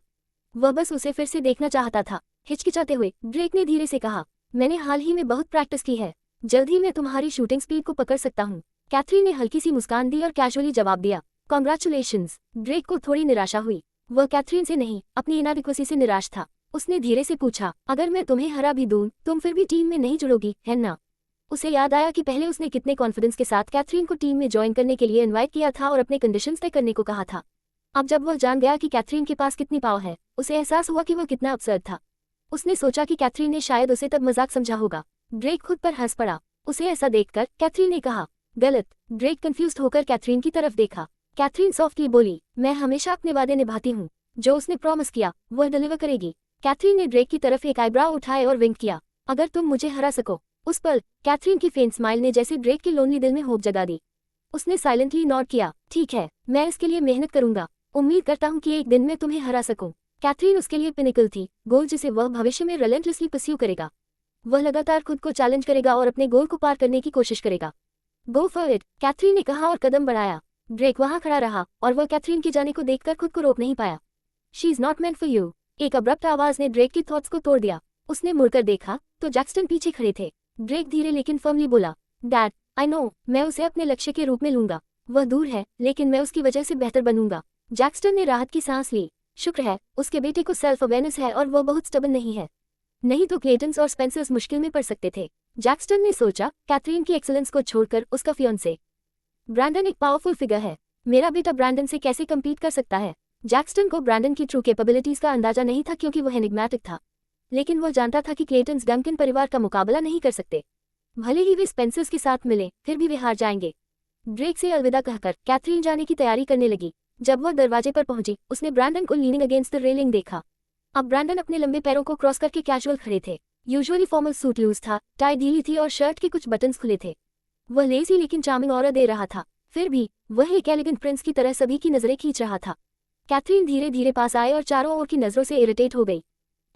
वह बस उसे फिर से देखना चाहता था। हिचकिचाते हुए ड्रेक ने धीरे से कहा, मैंने हाल ही में बहुत प्रैक्टिस की है। जल्द ही मैं तुम्हारी शूटिंग स्पीड को पकड़ सकता हूँ। कैथरीन ने हल्की सी मुस्कान दी और कैजुअली जवाब दिया, कॉन्ग्रेचुलेशंस। ड्रेक को थोड़ी निराशा हुई। वह कैथरीन से नहीं, अपनी इनएडिक्वेसी से निराश था। उसने धीरे से पूछा, अगर मैं तुम्हें हरा भी दूं, तुम फिर भी टीम में नहीं जुड़ोगी, है ना? उसे याद आया कि पहले उसने कितने कॉन्फिडेंस के साथ कैथरीन को टीम में ज्वाइन करने के लिए इनवाइट किया था और अपने कंडीशंस तय करने को कहा था। अब जब वह जान गया कि कैथरीन के पास कितनी पावर है, उसे एहसास हुआ कि वह कितना अपसर्ड था। उसने सोचा कि कैथरीन ने शायद उसे तब मजाक समझा होगा। ड्रेक खुद पर हंस पड़ा। उसे ऐसा देखकर कैथरीन ने कहा, गलत। ड्रेक कंफ्यूज्ड होकर कैथरीन की तरफ देखा। कैथरीन सॉफ्टली बोली, मैं हमेशा अपने वादे निभाती हूँ। जो उसने प्रॉमिस किया वह डिलीवर करेगी। कैथरीन ने ड्रेक की तरफ एक आईब्राउ उठाए और विंक किया, अगर तुम मुझे हरा सको। उस पल कैथरीन की फेंट स्माइल ने जैसे ड्रेक के लोनली दिल में होप जगा दी। उसने साइलेंटली नॉड किया, ठीक है, मैं इसके लिए मेहनत करूंगा। उम्मीद करता हूँ कि एक दिन मैं तुम्हें हरा सकूं। कैथरीन उसके लिए पिनिकल थी, गोल जिसे वह भविष्य में रिलेंटलेसली परस्यू करेगा। वह लगातार खुद को चैलेंज करेगा और अपने गोल को पार करने की कोशिश करेगा। गो फॉर इट, कैथरीन ने कहा और कदम बढ़ाया। ड्रेक वहां खड़ा रहा और वह कैथरीन की जाने को देखकर खुद को रोक नहीं पाया। She is not meant for you. एक अब्रप्ट आवाज ने ड्रेक की थॉट्स को तोड़ दिया। उसने मुड़कर देखा तो जैक्स्टन पीछे खड़े थे। ड्रेक धीरे लेकिन फर्मली बोला, डैड, आई नो, मैं उसे अपने लक्ष्य के रूप में लूंगा। वह दूर है, लेकिन मैं उसकी वजह से बेहतर बनूंगा। जैक्स्टन ने राहत की सांस ली। शुक्र है, उसके बेटे को सेल्फ अवेयरनेस है और वह बहुत स्टबन नहीं है। नहीं तो क्लेटन्स और स्पेंसर्स मुश्किल में पड़ सकते थे। जैक्स्टन ने सोचा, कैथरीन की एक्सीलेंस को छोड़कर उसका फियांसे ब्रैंडन एक पावरफुल फिगर है। मेरा बेटा ब्रैंडन से कैसे कम्पीट कर सकता है? जैक्स्टन को ब्रैंडन की ट्रू कैपेबिलिटीज का अंदाजा नहीं था क्योंकि वह एनिग्मेटिक था। लेकिन वह जानता था कि क्लेटन्स डंकन परिवार का मुकाबला नहीं कर सकते। भले ही वे स्पेंसर्स के साथ मिले, फिर भी वे हार जाएंगे। ड्रेक से अलविदा कहकर कैथरीन जाने की तैयारी करने लगी। जब वह दरवाजे पर पहुंची, उसने ब्रैंडन को लीनिंग अगेंस्ट द रेलिंग देखा। अब ब्रैंडन अपने लंबे पैरों को क्रॉस करके कैजुअल खड़े थे। यूजुअली फॉर्मल सूट लूज था, टाई ढीली थी और शर्ट के कुछ बटन्स खुले थे। वह लेजी लेकिन चार्मिंग ऑरा दे रहा था। फिर भी वह एक एलिगेंट प्रिंस की तरह सभी की नजरें खींच रहा था। कैथरीन धीरे धीरे पास आए और चारों ओर की नजरों से इरिटेट हो गई।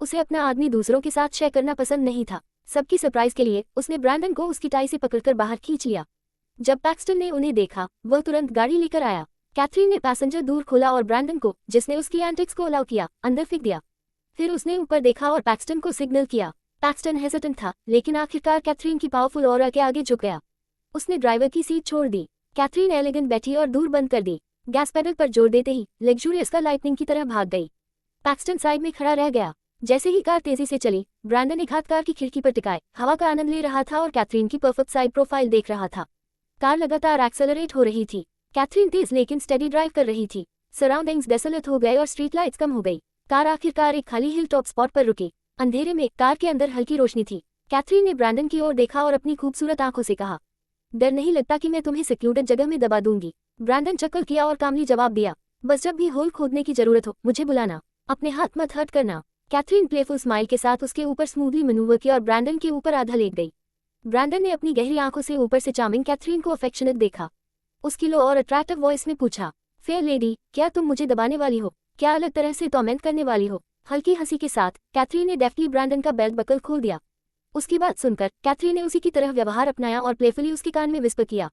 उसे अपना आदमी दूसरों के साथ शेयर करना पसंद नहीं था। सबकी सरप्राइज के लिए उसने ब्रैंडन को उसकी टाई से पकड़कर बाहर खींच लिया। जब पैक्सटन ने उन्हें देखा, वह तुरंत गाड़ी लेकर आया। कैथरीन ने पैसेंजर दूर खोला और ब्रैंडन को, जिसने उसकी एंटिक्स को अलाउ किया, अंदर फेंक दिया। फिर उसने ऊपर देखा और पैक्सटन को सिग्नल किया। पैक्सटन हेजिटेंट था, लेकिन आखिरकार कैथरीन की पावरफुल ऑरा के आगे झुक गया। उसने ड्राइवर की सीट छोड़ दी। कैथरीन एलिगेंट बैठी और दूर बंद कर दी। गैस पेडल पर जोर देते ही लग्जूरियस का लाइटनिंग की तरह भाग गई। पैक्सटन साइड में खड़ा रह गया। जैसे ही कार तेजी से चली, ब्रैंडन एक हाथ कार की खिड़की पर टिकाए हवा का आनंद ले रहा था और कैथरीन की परफेक्ट साइड प्रोफाइल देख रहा था। कार लगातार एक्सेलरेट हो रही थी। कैथरीन तेज लेकिन स्टेडी ड्राइव कर रही थी। सराउंडिंग्स डेसोलेट हो गए और स्ट्रीट लाइट्स कम हो गई। कार आखिरकार एक खाली हिल टॉप स्पॉट पर रुकी। अंधेरे में कार के अंदर हल्की रोशनी थी। कैथरीन ने ब्रैंडन की ओर देखा और अपनी खूबसूरत आंखों से कहा, डर नहीं लगता कि मैं तुम्हें सिक्योर्ड जगह में दबा दूंगी। ब्रैंडन चक्कर किया और कामली जवाब दिया, बस जब भी होल खोदने की जरूरत हो मुझे बुलाना, अपने हाथ मत हर्ट करना। कैथरीन प्लेफुल स्माइल के साथ उसके ऊपर स्मूथली मनूवर किया और ब्रैंडन के ऊपर आधा लेट गई। ब्रैंडन ने अपनी गहरी आंखों से ऊपर से चार्मिंग कैथरीन को अफेक्शनेट देखा। उसकी लो और अट्रैक्टिव वॉइस में पूछा, फेयर लेडी, क्या तुम मुझे दबाने वाली हो? क्या अलग तरह से टॉर्मेंट करने वाली हो? हल्की हंसी के साथ कैथरीन ने डेफ्टली ब्रैंडन का बेल्ट बकल खोल दिया। उसकी बात सुनकर कैथरीन ने उसी की तरह व्यवहार अपनाया और प्लेफुली उसके कान में विस्पर किया,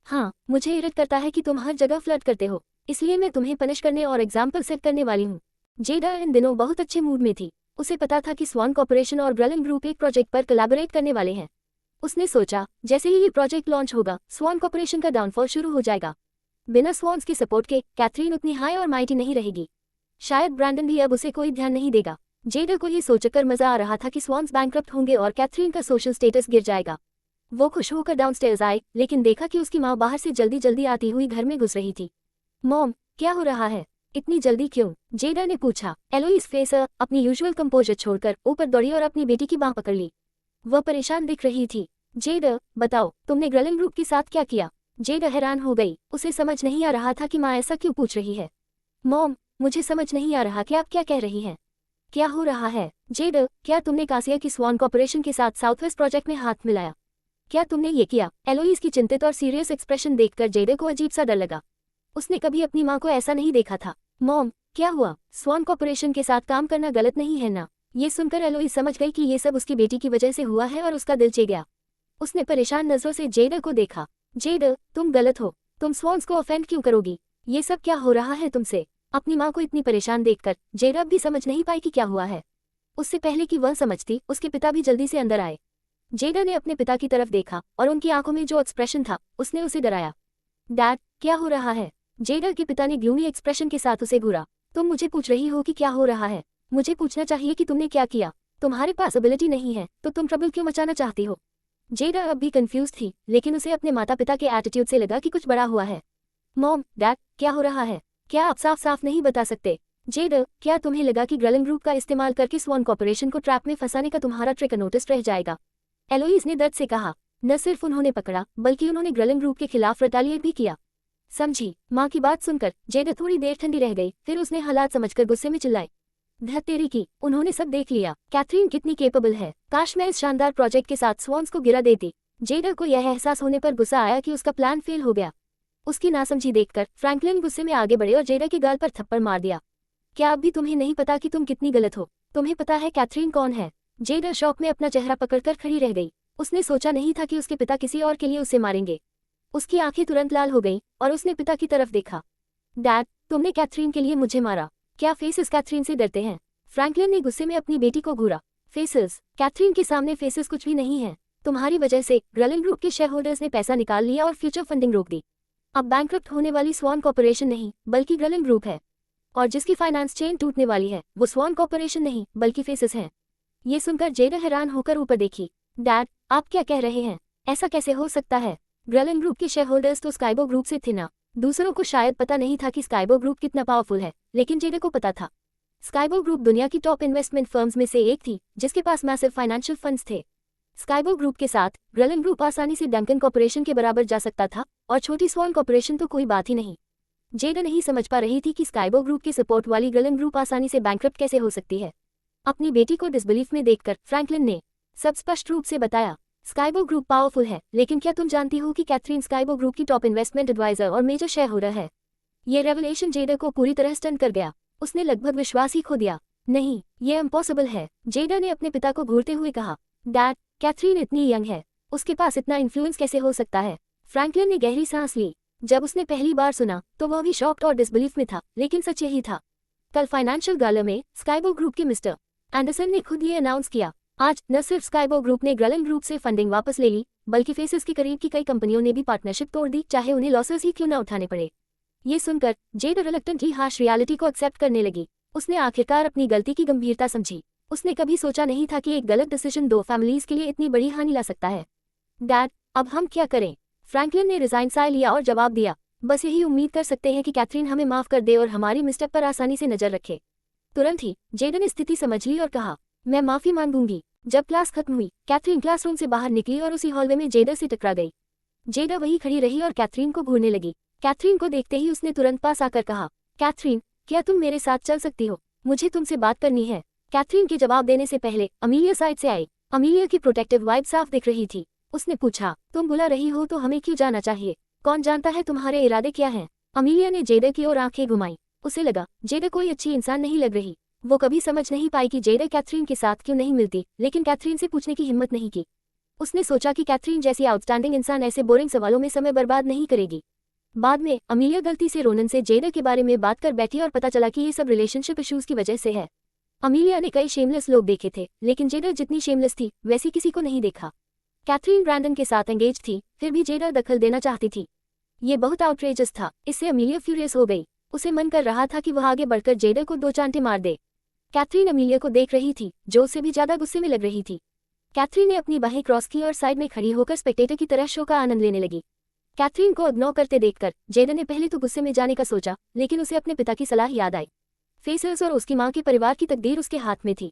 हाँ, मुझे इरिटेट करता है कि तुम हर जगह फ्लर्ट करते हो, इसलिए मैं तुम्हें पनिश करने और एग्जाम्पल सेट करने वाली हूँ। जेडा इन दिनों बहुत अच्छे मूड में थी। उसे पता था कि स्वान कॉर्पोरेशन और ग्रेलिन ग्रुप एक प्रोजेक्ट पर कोलैबोरेट करने वाले हैं। उसने सोचा, जैसे ही ये प्रोजेक्ट लॉन्च होगा, स्वान कॉर्पोरेशन का डाउनफॉल शुरू हो जाएगा। बिना स्वान्स के सपोर्ट के कैथरीन उतनी हाई और माइटी नहीं रहेगी। शायद ब्रैंडन भी अब उसे कोई ध्यान नहीं देगा। जेडा को ये सोचकर मजा आ रहा था कि स्वान्स बैंकरप्ट होंगे और कैथरीन का सोशल स्टेटस गिर जाएगा। वो खुश होकर डाउनस्टेयर्स आए, लेकिन देखा कि उसकी माँ बाहर से जल्दी जल्दी आती हुई घर में घुस रही थी। मॉम, क्या हो रहा है? इतनी जल्दी क्यों? जेडा ने पूछा। एलोइस फ्रेसर अपनी यूजुअल कंपोजर छोड़कर ऊपर दौड़ी और अपनी बेटी की बांह पकड़ ली। वह परेशान दिख रही थी। जेडा, बताओ, तुमने ग्रेलिन ग्रुप के साथ क्या किया? जेडा हैरान हो गई। उसे समझ नहीं आ रहा था कि माँ ऐसा क्यों पूछ रही है। मॉम, मुझे समझ नहीं आ रहा कि आप क्या कह रही हैं। क्या हो रहा है? जेडा, क्या तुमने कासिया की स्वान कॉर्पोरेशन के साथ साउथवेस्ट प्रोजेक्ट में हाथ मिलाया? क्या तुमने ये किया? एलोइस की चिंतित और सीरियस एक्सप्रेशन देखकर जेडा को अजीब सा डर लगा। उसने कभी अपनी माँ को ऐसा नहीं देखा था। मॉम, क्या हुआ? स्वान कॉर्पोरेशन के साथ काम करना गलत नहीं है ना? ये सुनकर एलोइस समझ गई कि ये सब उसकी बेटी की वजह से हुआ है और उसका दिल चे गया। उसने परेशान नजरों से जेडा को देखा। जेडा, तुम गलत हो। तुम स्वान्स को ऑफेंड क्यों करोगी? ये सब क्या हो रहा है तुमसे? अपनी माँ को इतनी परेशान देखकर जेडा भी समझ नहीं पाई कि क्या हुआ है। उससे पहले कि वह समझती, उसके पिता भी जल्दी से अंदर आए। जेडा ने अपने पिता की तरफ देखा और उनकी आंखों में जो एक्सप्रेशन था, उसने उसे डराया। डैड, क्या हो रहा है? जेडा के पिता ने ग्लूमी एक्सप्रेशन के साथ उसे घूरा। तुम मुझे पूछ रही हो कि क्या हो रहा है? मुझे पूछना चाहिए कि तुमने क्या किया। तुम्हारे पास एबिलिटी नहीं है तो तुम ट्रबल क्यों मचाना चाहती हो? जेडा अब भी कंफ्यूज थी, लेकिन उसे अपने माता पिता के एटीट्यूड से लगा कि कुछ बड़ा हुआ है। मॉम, डैड, क्या हो रहा है? क्या आप साफ साफ नहीं बता सकते? जेडा, क्या तुम्हें लगा कि ग्रेलिन ग्रुप का इस्तेमाल करके स्वान कॉर्पोरेशन को ट्रैप में फंसाने का तुम्हारा ट्रिक नोटिस रह जाएगा? एलोइस ने दर्द से कहा। न सिर्फ उन्होंने पकड़ा, बल्कि उन्होंने ग्रेलिन ग्रुप के खिलाफ रिटेलिएट भी किया। समझी? माँ की बात सुनकर जेडा थोड़ी देर ठंडी रह गई, फिर उसने हालात समझकर गुस्से में चिल्लाई, धत्तेरी की, उन्होंने सब देख लिया। कैथरीन कितनी केपेबल है। काश मैं इस शानदार प्रोजेक्ट के साथ स्वान्स को गिरा देती। जेडा को यह एहसास होने पर गुस्सा आया कि उसका प्लान फेल हो गया। उसकी नासमझी देखकर फ्रैंकलिन गुस्से में आगे बढ़े और जेडा के गाल पर थप्पड़ मार दिया। क्या अब भी तुम्हें नहीं पता कि तुम कितनी गलत हो? तुम्हें पता है कैथरीन कौन है? जेडा शौक में अपना चेहरा पकड़कर खड़ी रह गई। उसने सोचा नहीं था कि उसके पिता किसी और के लिए उसे मारेंगे। उसकी आंखें तुरंत लाल हो गईं और उसने पिता की तरफ देखा। डैड, तुमने कैथरीन के लिए मुझे मारा। क्या फेसेस कैथरीन से डरते हैं? फ्रैंकलिन ने गुस्से में अपनी बेटी को घूरा। फेसेस? कैथरीन के सामने फेसेस कुछ भी नहीं है। तुम्हारी वजह से ग्रेलिन ग्रुप के शेयर होल्डर्स ने पैसा निकाल लिया और फ्यूचर फंडिंग रोक दी। अब बैंकरप्ट होने वाली स्वान कॉर्पोरेशन नहीं, बल्कि ग्रेलिन ग्रुप है। और जिसकी फाइनेंस चेन टूटने वाली है, वो स्वान कॉर्पोरेशन नहीं, बल्कि फेसेस हैं। ये सुनकर जेडा हैरान होकर ऊपर देखी। डैड, आप क्या कह रहे हैं? ऐसा कैसे हो सकता है? ग्रेलिन ग्रुप के शेयर होल्डर्स तो स्काइबो ग्रुप से थे ना। दूसरों को शायद पता नहीं था कि स्काइबो ग्रुप कितना पावरफुल है, लेकिन जेडा को पता था। स्काइबो ग्रुप दुनिया की टॉप इन्वेस्टमेंट फर्म्स में से एक थी, जिसके पास मैसिव फाइनेंशियल फंड्स थे। स्काइबो ग्रुप के साथ ग्रेलन ग्रुप आसानी से डंकन कॉर्पोरेशन के बराबर जा सकता था और छोटी स्वॉन कॉर्पोरेशन तो कोई बात ही नहीं। जेडा नहीं समझ पा रही थी कि स्काइबो ग्रुप की सपोर्ट वाली ग्रेलन ग्रुप आसानी से बैंकरप्ट कैसे हो सकती है। अपनी बेटी को डिसबिलीफ में देखकर फ्रैंकलिन ने सब स्पष्ट रूप से बताया, स्काइबो ग्रुप पावरफुल है, लेकिन क्या तुम जानती हो कि कैथरीन स्काइबो ग्रुप की टॉप इन्वेस्टमेंट एडवाइजर और मेजर शेयर होल्डर है। ये रेवलेशन जेडा को पूरी तरह स्टन कर गया। उसने लगभग विश्वास ही खो दिया। नहीं, ये इम्पॉसिबल है, जेडा ने अपने पिता को घूरते हुए कहा। डैड, कैथरीन इतनी यंग है, उसके पास इतना इन्फ्लुएंस कैसे हो सकता है। फ्रैंकलिन ने गहरी सांस ली। जब उसने पहली बार सुना तो वह भी शॉक्ड और डिसबिलीफ में था, लेकिन सच यही था। कल फाइनेंशियल गाला में स्काइबो ग्रुप के मिस्टर एंडरसन ने खुद ये अनाउंस किया। आज न सिर्फ स्काइबो ग्रुप ने ग्रेलन ग्रुप से फंडिंग वापस ले ली, बल्कि फेसेस के करीब की कई कंपनियों ने भी पार्टनरशिप तोड़ दी, चाहे उन्हें लॉसेस ही क्यों न उठाने पड़े। ये सुनकर जेड रिलक्टेंटली हार्श रियलिटी को एक्सेप्ट करने लगी। उसने आखिरकार अपनी गलती की गंभीरता समझी। उसने कभी सोचा नहीं था कि एक गलत डिसीजन दो फैमिलीज के लिए इतनी बड़ी हानि ला सकता है। डैड, अब हम क्या करें? फ्रैंकलिन ने रिजाइन साइन लिया और जवाब दिया, बस यही उम्मीद कर सकते हैं कि कैथरीन हमें माफ कर दे और हमारी मिस्टेक पर आसानी से नजर रखे। तुरंत ही जेड ने स्थिति समझ ली और कहा, मैं माफी मांगूंगी। जब क्लास खत्म हुई, कैथरीन क्लासरूम से बाहर निकली और उसी हॉलवे में जेडा से टकरा गई। जेडा वहीं खड़ी रही और कैथरीन को घूरने लगी। कैथरीन को देखते ही उसने तुरंत पास आकर कहा, कैथरीन, क्या तुम मेरे साथ चल सकती हो? मुझे तुमसे बात करनी है। कैथरीन के जवाब देने से पहले अमीलिया साइड से आई। अमीलिया की प्रोटेक्टिव वाइब साफ दिख रही थी। उसने पूछा, तुम बुला रही हो तो हमें क्यों जाना चाहिए? कौन जानता है तुम्हारे इरादे क्या हैं? अमीलिया ने जेडा की ओर आंखें घुमाई। उसे लगा जेडा कोई अच्छी इंसान नहीं लग रही। वो कभी समझ नहीं पाई कि जेडा कैथरीन के साथ क्यों नहीं मिलती, लेकिन कैथरीन से पूछने की हिम्मत नहीं की। उसने सोचा कि कैथरीन जैसी आउटस्टैंडिंग इंसान ऐसे बोरिंग सवालों में समय बर्बाद नहीं करेगी। बाद में अमीलिया गलती से रोनन से जेडा के बारे में बात कर बैठी और पता चला कि ये सब रिलेशनशिप इश्यूज की वजह से है। अमीलिया ने कई शेमलेस लोग देखे थे, लेकिन जेडा जितनी शेमलेस थी वैसी किसी को नहीं देखा। कैथरीन ब्रैंडन के साथ एंगेज थी, फिर भी जेडा दखल देना चाहती थी। ये बहुत आउटरेजस था। इससे अमीलिया फ्यूरियस हो गई। उसे मन कर रहा था कि वह आगे बढ़कर जेडा को दो चांटे मार दे। कैथरीन अमीलिया को देख रही थी, जो उससे भी ज्यादा गुस्से में लग रही थी। कैथरीन ने अपनी बाहें क्रॉस की और साइड में खड़ी होकर स्पेक्टेटर की तरह शो का आनंद लेने लगी। कैथरीन को इग्नोर करते देखकर जेडा ने पहले तो गुस्से में जाने का सोचा, लेकिन उसे अपने पिता की सलाह याद आई। फेसर्स और उसकी मां के परिवार की तकदीर उसके हाथ में थी।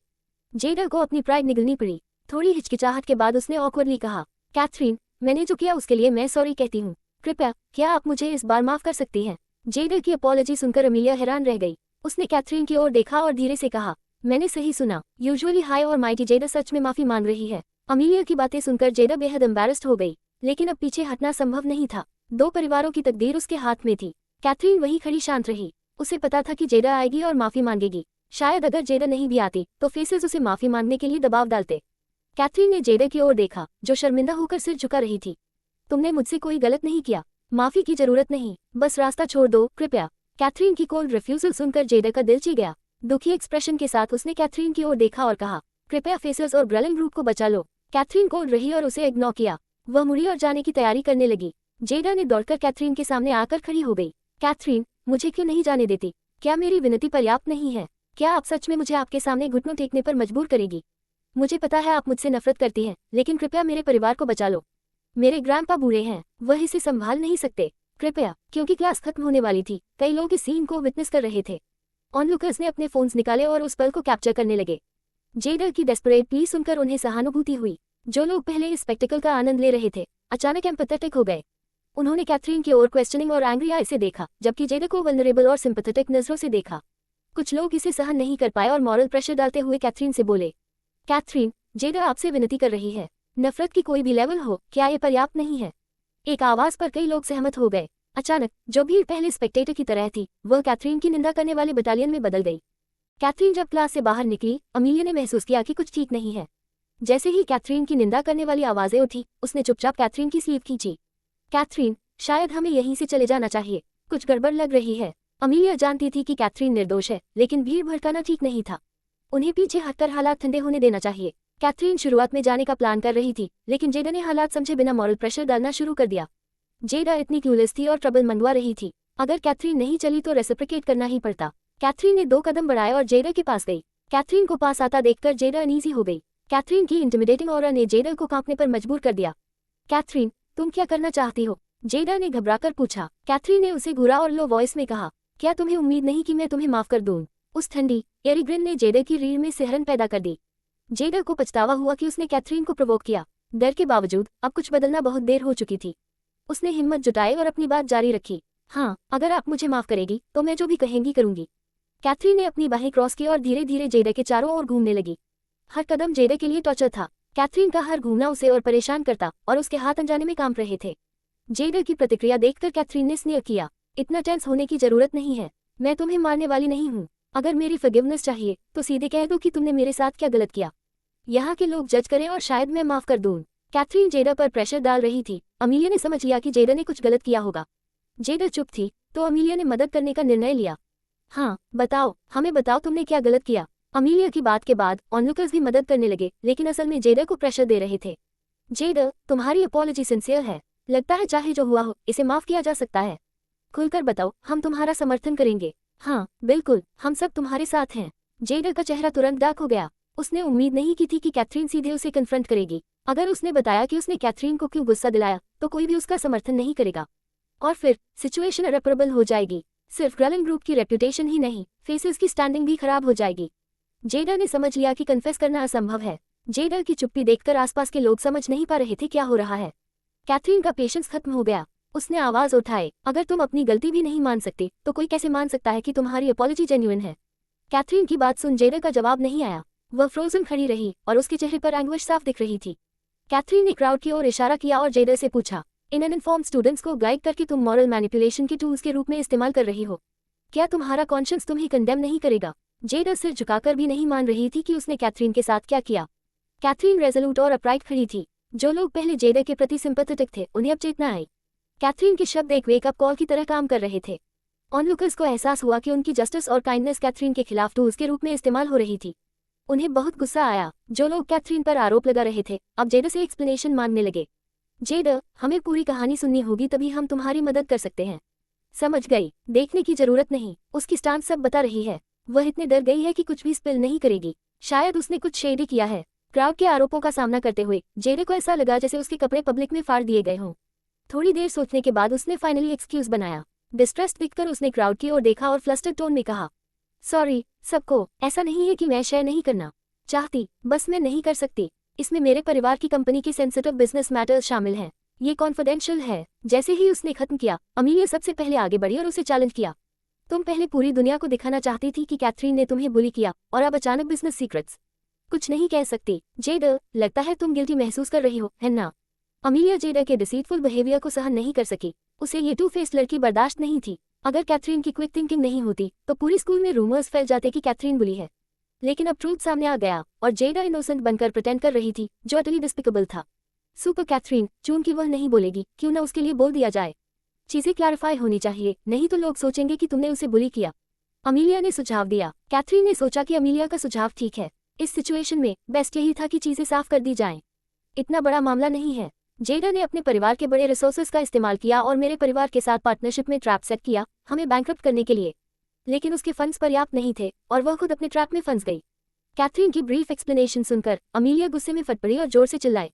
जेडा को अपनी प्राइड निगलनी पड़ी। थोड़ी हिचकिचाहट के बाद उसने ऑकवर्डली कहा, कैथरीन, मैंने जो किया उसके लिए मैं सॉरी कहती हूँ। कृपया क्या आप मुझे इस बार माफ कर सकती हैं? जेडा की अपॉलॉजी सुनकर अमीलिया हैरान रह गई। उसने कैथरीन की ओर देखा और धीरे से कहा, मैंने सही सुना। यूजुअली हाई और माइटी जेडा सच में माफी मांग रही है। अमीलिया की बातें सुनकर जेडा बेहद एम्बैरेस्ड हो गई, लेकिन अब पीछे हटना संभव नहीं था। दो परिवारों की तकदीर उसके हाथ में थी। कैथरीन वहीं खड़ी शांत रही। उसे पता था कि जेडा आएगी और माफी मांगेगी। शायद अगर जेडा नहीं भी आती तो फेसेस उसे माफी मांगने के लिए दबाव डालते। कैथरीन ने जेडा की ओर देखा, जो शर्मिंदा होकर सिर झुका रही थी। तुमने मुझसे कोई गलत नहीं किया, माफी की जरूरत नहीं, बस रास्ता छोड़ दो कृपया। कैथरीन की कोल्ड रिफ्यूजल सुनकर जेडा का दिल ची गया। दुखी एक्सप्रेशन के साथ उसने कैथरीन की ओर देखा और कहा, कृपया फेसर्स और ग्रेलन ग्रुप को बचा लो। कैथरीन कोल्ड रही और उसे इग्नोर किया। वह मुड़ी और जाने की तैयारी करने लगी। जेडा ने दौड़कर कैथरीन के सामने आकर खड़ी हो गई। कैथरीन, मुझे क्यों नहीं जाने देती? क्या मेरी विनती पर्याप्त नहीं है? क्या आप सच में मुझे आपके सामने घुटनों टेकने पर मजबूर करेगी? मुझे पता है आप मुझसे नफरत करती हैं, लेकिन कृपया मेरे परिवार को बचा लो। मेरे ग्रैंडपा बूढ़े हैं, वह इसे संभाल नहीं सकते। कृपया। क्योंकि क्लास खत्म होने वाली थी, कई लोग इस सीन को विटनेस कर रहे थे। ऑनलुकर्स ने अपने फोन्स निकाले और उस पल को कैप्चर करने लगे। जेडा की डेस्परेट प्ली सुनकर उन्हें सहानुभूति हुई। जो लोग पहले इस स्पेक्टिकल का आनंद ले रहे थे अचानक एम्पैथेटिक हो गए। उन्होंने कैथरीन की ओर क्वेश्चनिंग और एंग्री आई से देखा, जबकि जेडा को वल्नरेबल और सिंपैथेटिक नजरों से देखा। कुछ लोग इसे सहन नहीं कर पाए और मॉरल प्रेशर डालते हुए कैथरीन से बोले, कैथरीन, जेडा आपसे विनती कर रही है। नफरत की कोई भी लेवल हो, क्या ये पर्याप्त नहीं है? एक आवाज पर कई लोग सहमत हो गए। अचानक जो भीड़ पहले स्पेक्टेटर की तरह थी, वह कैथरीन की निंदा करने वाले बटालियन में बदल गई। कैथरीन जब क्लास से बाहर निकली, अमीलिया ने महसूस किया कि कुछ ठीक नहीं है। जैसे ही कैथरीन की निंदा करने वाली आवाजें उठी, उसने चुपचाप कैथरीन की स्लीव खींची। कैथरीन, शायद हमें यहीं से चले जाना चाहिए, कुछ गड़बड़ लग रही है। अमीलिया जानती थी कि कैथरीन निर्दोष है, लेकिन भीड़ भड़काना ठीक नहीं था। उन्हें पीछे हटकर हालात ठंडे होने देना चाहिए। कैथरीन शुरुआत में जाने का प्लान कर रही थी, लेकिन जेडा ने हालात समझे बिना मॉरल प्रेशर डालना शुरू कर दिया। जेडा इतनी क्यूलेस थी और ट्रबल मंगवा रही थी। अगर कैथरीन नहीं चली तो रेसिप्रोकेट करना ही पड़ता। कैथरीन ने 2 कदम बढ़ाए और जेडा के पास गई। कैथरीन को पास आता देखकर जेडा अनईजी हो गई। कैथरीन की इंटिमिडेटिंग ऑरा ने जेडा को कांपने पर मजबूर कर दिया। कैथरीन, तुम क्या करना चाहती हो? जेडा ने घबराकर पूछा। कैथरीन ने उसे घूरा और लो वॉइस में कहा, क्या तुम्हें उम्मीद नहीं कि मैं तुम्हें माफ कर दूं? उस ठंडी एरी ग्रिन ने जेडा की रीढ़ में सिहरन पैदा कर दी। जेडा को पछतावा हुआ कि उसने कैथरीन को प्रोवोक किया। डर के बावजूद अब कुछ बदलना बहुत देर हो चुकी थी। उसने हिम्मत जुटाई और अपनी बात जारी रखी। हाँ, अगर आप मुझे माफ करेगी तो मैं जो भी कहेंगी करूंगी। कैथरीन ने अपनी बाहें क्रॉस की और धीरे धीरे जेडा के चारों ओर घूमने लगी। हर कदम जेडा के लिए टॉर्चर था। कैथरीन का हर घूमना उसे और परेशान करता और उसके हाथ अनजाने में काम रहे थे। जेडा की प्रतिक्रिया देखकर कैथरीन ने स्नेह किया, इतना टेंस होने की जरूरत नहीं है। मैं तुम्हें मारने वाली नहीं हूँ। अगर मेरी फॉरगिवनेस चाहिए तो सीधे कह दो कि तुमने मेरे साथ क्या गलत किया। यहाँ के लोग जज करें और शायद मैं माफ कर दूं। कैथरीन जेडा पर प्रेशर डाल रही थी। अमीलिया ने समझ लिया कि जेडा ने कुछ गलत किया होगा। जेडा चुप थी तो अमीलिया ने मदद करने का निर्णय लिया। हाँ, बताओ, हमें बताओ तुमने क्या गलत किया। अमीलिया की बात के बाद ऑनलुकर्स भी मदद करने लगे, लेकिन असल में जेडा को प्रेशर दे रहे थे। जेडा, तुम्हारी अपॉलॉजी सिंसियर है। लगता है चाहे जो हुआ हो इसे माफ किया जा सकता है। खुलकर बताओ, हम तुम्हारा समर्थन करेंगे। हाँ बिल्कुल, हम सब तुम्हारे साथ हैं। जेडा का चेहरा तुरंत डार्क हो गया। उसने उम्मीद नहीं की थी कि कैथरीन सीधे उसे कन्फ्रंट करेगी। अगर उसने बताया कि उसने कैथरीन को क्यों गुस्सा दिलाया तो कोई भी उसका समर्थन नहीं करेगा और फिर सिचुएशन इरेपरेबल हो जाएगी। सिर्फ ग्रेलिन ग्रुप की रेप्यूटेशन ही नहीं, फेसेस की स्टैंडिंग भी खराब हो जाएगी। जेडा ने समझ लिया कि कन्फेस करना असंभव है। जेडा की चुप्पी देखकर आसपास के लोग समझ नहीं पा रहे थे क्या हो रहा है। कैथरीन का पेशेंस खत्म हो गया। उसने आवाज उठाई, अगर तुम अपनी गलती भी नहीं मान सकती तो कोई कैसे मान सकता है कि तुम्हारी अपॉलॉजी जेन्युइन है। कैथरीन की बात सुन जेडा का जवाब नहीं आया। वह फ्रोजन खड़ी रही और उसके चेहरे पर एंग्विश साफ दिख रही थी। कैथरीन ने क्राउड की ओर इशारा किया और जेडा से पूछा, इन अनइन्फॉर्म्ड स्टूडेंट्स को गाइड करके तुम मॉरल मैनिपुलेशन के टूल्स के रूप में इस्तेमाल कर रही हो। क्या तुम्हारा कॉन्शियंस तुम्हें कंडेम नहीं करेगा। जेडा सिर झुकाकर भी नहीं मान रही थी कि उसने कैथरीन के साथ क्या किया। कैथरीन रेजोल्यूट और अपराइट खड़ी थी। जो लोग पहले जेडा के प्रति सिंपैथेटिक थे उन्हें अब चेतना आई। कैथरीन के शब्द एक वेकअप कॉल की तरह काम कर रहे थे। ऑनलुकर्स को एहसास हुआ कि उनकी जस्टिस और काइंडनेस कैथरीन के खिलाफ टूल्स के रूप में इस्तेमाल हो रही थी। उन्हें बहुत गुस्सा आया। जो लोग कैथरीन पर आरोप लगा रहे थे अब जेडा से एक्सप्लेनेशन मांगने लगे। जेडा, हमें पूरी कहानी सुननी होगी, तभी हम तुम्हारी मदद कर सकते हैं। समझ गई, देखने की जरूरत नहीं। उसकी स्टांस सब बता रही है। वह इतने डर गई है कि कुछ भी स्पिल नहीं करेगी। शायद उसने कुछ शेडी किया है। क्राउड के आरोपों का सामना करते हुए जेडा को ऐसा लगा जैसे उसके कपड़े पब्लिक में फाड़ दिए गए हों। थोड़ी देर सोचने के बाद उसने फाइनली एक्सक्यूज बनाया। डिस्ट्रेस्ड दिखकर उसने क्राउड की ओर देखा और फ्लस्टर्ड टोन में कहा, सॉरी सबको, ऐसा नहीं है कि मैं शेयर नहीं करना चाहती, बस मैं नहीं कर सकती। इसमें मेरे परिवार की कंपनी के सेंसिटिव बिजनेस मैटर्स शामिल हैं। ये कॉन्फिडेंशियल है। जैसे ही उसने खत्म किया, अमीलिया सबसे पहले आगे बढ़ी और उसे चैलेंज किया। तुम पहले पूरी दुनिया को दिखाना चाहती थी कि कैथरीन ने तुम्हें बुली किया और अब अचानक बिजनेस सीक्रेट्स कुछ नहीं कह सकती। जेडा, लगता है तुम गिल्टी महसूस कर रही हो, है ना। अमीलिया जेडा के डिसीटफुल बिहेवियर को सहन नहीं कर सकी। उसे ये टू फेस्ड लड़की बर्दाश्त नहीं थी। अगर कैथरीन की क्विक थिंकिंग नहीं होती तो पूरी स्कूल में रूमर्स फैल जाते कि कैथरीन बुली है। लेकिन अब ट्रूथ सामने आ गया और जेडा इनोसेंट बनकर प्रिटेंड कर रही थी, जो अटली डिस्पिकेबल था। सुपर कैथरीन, चूंकि वह नहीं बोलेगी, क्यों ना उसके लिए बोल दिया जाए। चीजें क्लैरिफाई होनी चाहिए, नहीं तो लोग सोचेंगे कि तुमने उसे बुली किया। अमीलिया ने सुझाव दिया। कैथरीन ने सोचा कि अमीलिया का सुझाव ठीक है। इस सिचुएशन में बेस्ट यही था कि चीजें साफ कर दी जाएं। इतना बड़ा मामला नहीं है। जेडा ने अपने परिवार के बड़े रिसोर्सेज का इस्तेमाल किया और मेरे परिवार के साथ पार्टनरशिप में ट्रैप सेट किया, हमें बैंकरप्ट करने के लिए। लेकिन उसके फंड्स पर्याप्त नहीं थे और वह खुद अपने ट्रैप में फंस गई। कैथरीन की ब्रीफ एक्सप्लेनेशन सुनकर अमीलिया गुस्से में फट पड़ी और जोर से चिल्लाई,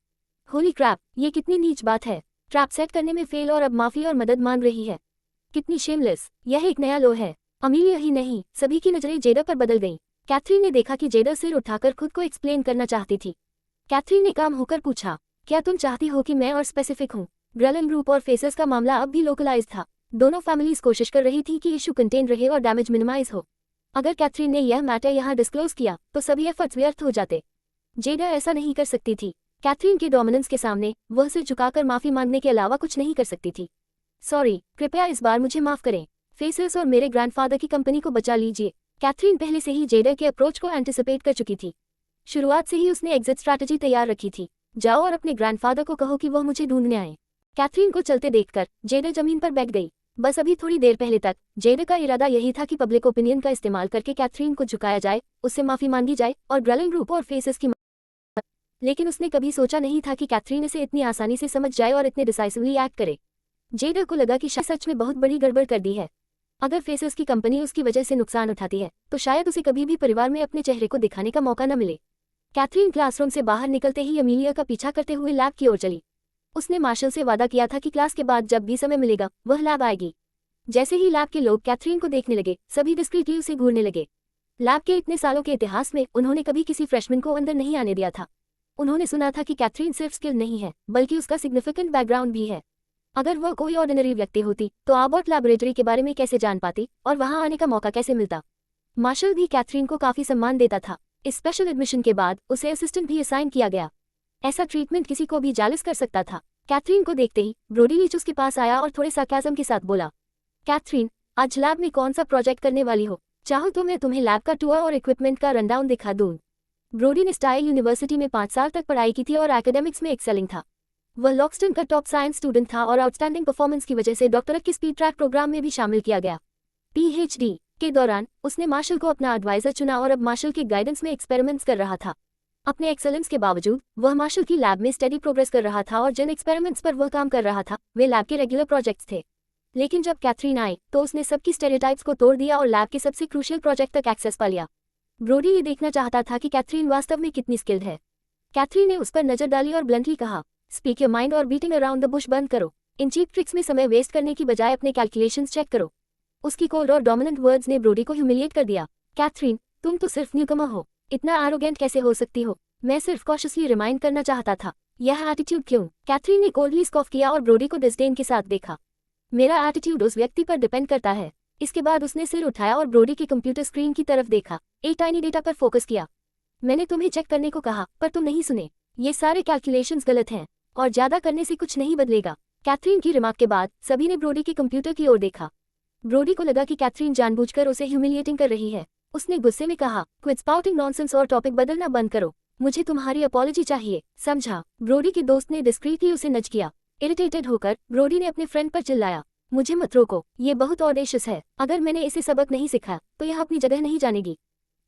होली क्रैप, ये कितनी नीच बात है। ट्रैप सेट करने में फेल और अब माफी और मदद मांग रही है। कितनी शेमलेस। यह एक नया लो है। अमीलिया ही नहीं, सभी की नजरें जेडा पर बदल गईं। कैथरीन ने देखा कि जेडा सिर उठाकर खुद को एक्सप्लेन करना चाहती थी। कैथरीन ने काम होकर पूछा, क्या तुम चाहती हो कि मैं और स्पेसिफिक हूँ। ग्रेलिन ग्रुप और फेसेस का मामला अब भी लोकलाइज था। दोनों फैमिलीज कोशिश कर रही थी कि इशू कंटेन रहे और डैमेज मिनिमाइज हो। अगर कैथरीन ने यह मैटर यहाँ डिस्क्लोज किया तो सभी एफर्ट्स व्यर्थ हो जाते। जेडा ऐसा नहीं कर सकती थी। कैथरीन के डोमिनेंस के सामने वह सिर झुकाकर माफी मांगने के अलावा कुछ नहीं कर सकती थी। सॉरी, कृपया इस बार मुझे माफ करें। फेसेस और मेरे ग्रैंडफादर की कंपनी को बचा लीजिए। कैथरीन पहले से ही जेडा के अप्रोच को एंटिसिपेट कर चुकी थी। शुरुआत से ही उसने एग्जिट स्ट्रैटेजी तैयार रखी थी। जाओ और अपने ग्रैंडफादर को कहो कि वह मुझे ढूंढने आए। कैथरीन को चलते देखकर जेडा जमीन पर बैठ गई। बस अभी थोड़ी देर पहले तक जेडा का इरादा यही था कि पब्लिक ओपिनियन का इस्तेमाल करके कैथरीन को झुकाया जाए, उससे माफी मांगी जाए और ग्रेलिन ग्रुप और फेसेस की। लेकिन उसने कभी सोचा नहीं था कि कैथरीन इसे इतनी आसानी से समझ जाए और इतने डिसाइसिवली एक्ट करे। जेडा को लगा कि शायद सच में बहुत बड़ी गड़बड़ कर दी है। अगर फेसेस की कंपनी उसकी वजह से नुकसान उठाती है तो शायद उसे कभी भी परिवार में अपने चेहरे को दिखाने का मौका न मिले। कैथरीन क्लासरूम से बाहर निकलते ही अमीलिया का पीछा करते हुए लैब की ओर चली। उसने मार्शल से वादा किया था कि क्लास के बाद जब भी समय मिलेगा वह लैब आएगी। जैसे ही लैब के लोग कैथरीन को देखने लगे, सभी डिस्क्रीटली उसे घूरने लगे। लैब के इतने सालों के इतिहास में उन्होंने कभी किसी फ्रेशमैन को अंदर नहीं आने दिया था। उन्होंने सुना था कि कैथरीन सिर्फ स्किल नहीं है बल्कि उसका सिग्निफिकेंट बैकग्राउंड भी है। अगर वह कोई ऑर्डिनरी व्यक्ति होती तो आबॉट लैबोरेटरी के बारे में कैसे जान पाती और वहां आने का मौका कैसे मिलता। मार्शल भी कैथरीन को काफी सम्मान देता था। इस स्पेशल एडमिशन के बाद उसे असिस्टेंट भी असाइन किया गया। ऐसा ट्रीटमेंट किसी को भी जालिस कर सकता था। कैथरीन को देखते ही ब्रोडी लीच उसके पास आया और थोड़े सार्काज़म के साथ बोला, कैथरीन, आज लैब में कौन सा प्रोजेक्ट करने वाली हो? चाहो तो मैं तुम्हें लैब का टूर और इक्विपमेंट का रनडाउन दिखा दूं। ब्रोडी ने स्टाइल यूनिवर्सिटी में 5 साल तक पढ़ाई की थी और एकेडमिक्स में एक्सेलिंग था। वह लॉक्सटन का टॉप साइंस स्टूडेंट था और आउटस्टैंडिंग परफॉर्मेंस की वजह से डॉक्टरेट के स्पीड ट्रैक प्रोग्राम में भी शामिल किया गया। PhD के दौरान उसने मार्शल को अपना एडवाइजर चुना और अब मार्शल के गाइडेंस में एक्सपेरिमेंट्स कर रहा था। अपने एक्सेलेंस के बावजूद वह मार्शल की लैब में स्टडी प्रोग्रेस कर रहा था और जिन एक्सपेरिमेंट्स पर वह काम कर रहा था वे लैब के रेगुलर प्रोजेक्ट्स थे। लेकिन जब कैथरीन आई तो उसने सबकी स्टेरियोटाइप्स को तोड़ दिया और लैब के सबसे क्रूशियल प्रोजेक्ट तक एक्सेस पा लिया। ब्रोडी ये देखना चाहता था कि कैथरीन वास्तव में कितनी स्किल्ड है। कैथरीन ने उस पर नजर डाली और ब्लंटली कहा, स्पीक योर माइंड और बीटिंग अराउंड द बुश बंद करो। इन चीप ट्रिक्स में समय वेस्ट करने की बजाय अपने कैलकुलेशंस चेक करो। उसकी कोल्ड और डोमिनेंट वर्ड्स ने ब्रोडी को ह्यूमिलिएट कर दिया। कैथरीन, तुम तो सिर्फ न्यूकमर हो, इतना एरोगेंट कैसे हो सकती हो? मैं सिर्फ कॉशियसली रिमाइंड करना चाहता था। यह एटीट्यूड क्यों? कैथरीन ने कोल्डली स्कॉफ किया और ब्रोडी को डिस्डेन के साथ देखा। मेरा एटीट्यूड उस व्यक्ति पर डिपेंड करता है। इसके बाद उसने सिर उठाया और ब्रोडी के कंप्यूटर स्क्रीन की तरफ देखा, एक टाइनी डेटा पर फोकस किया। मैंने तुम्हें चेक करने को कहा पर तुम नहीं सुने। ये सारे कैलकुलेशंस गलत हैं और ज्यादा करने से कुछ नहीं बदलेगा। कैथरीन की रिमार्क के बाद सभी ने ब्रोडी के कंप्यूटर की ओर देखा। ब्रोडी को लगा कि कैथरीन जानबूझकर उसे ह्यूमिलिएटिंग कर रही है। उसने गुस्से में कहा, क्विट स्पाउटिंग नॉनसेंस और टॉपिक बदलना बंद करो। मुझे तुम्हारी अपॉलॉजी चाहिए, समझा? ब्रोडी के दोस्त ने डिस्क्रीटली उसे नच किया। इरिटेटेड होकर ब्रोडी ने अपने फ्रेंड पर चिल्लाया, मुझे मत रोको, ये बहुत ऑडेशियस है। अगर मैंने इसे सबक नहीं सिखाया तो यह अपनी जगह नहीं जानेगी।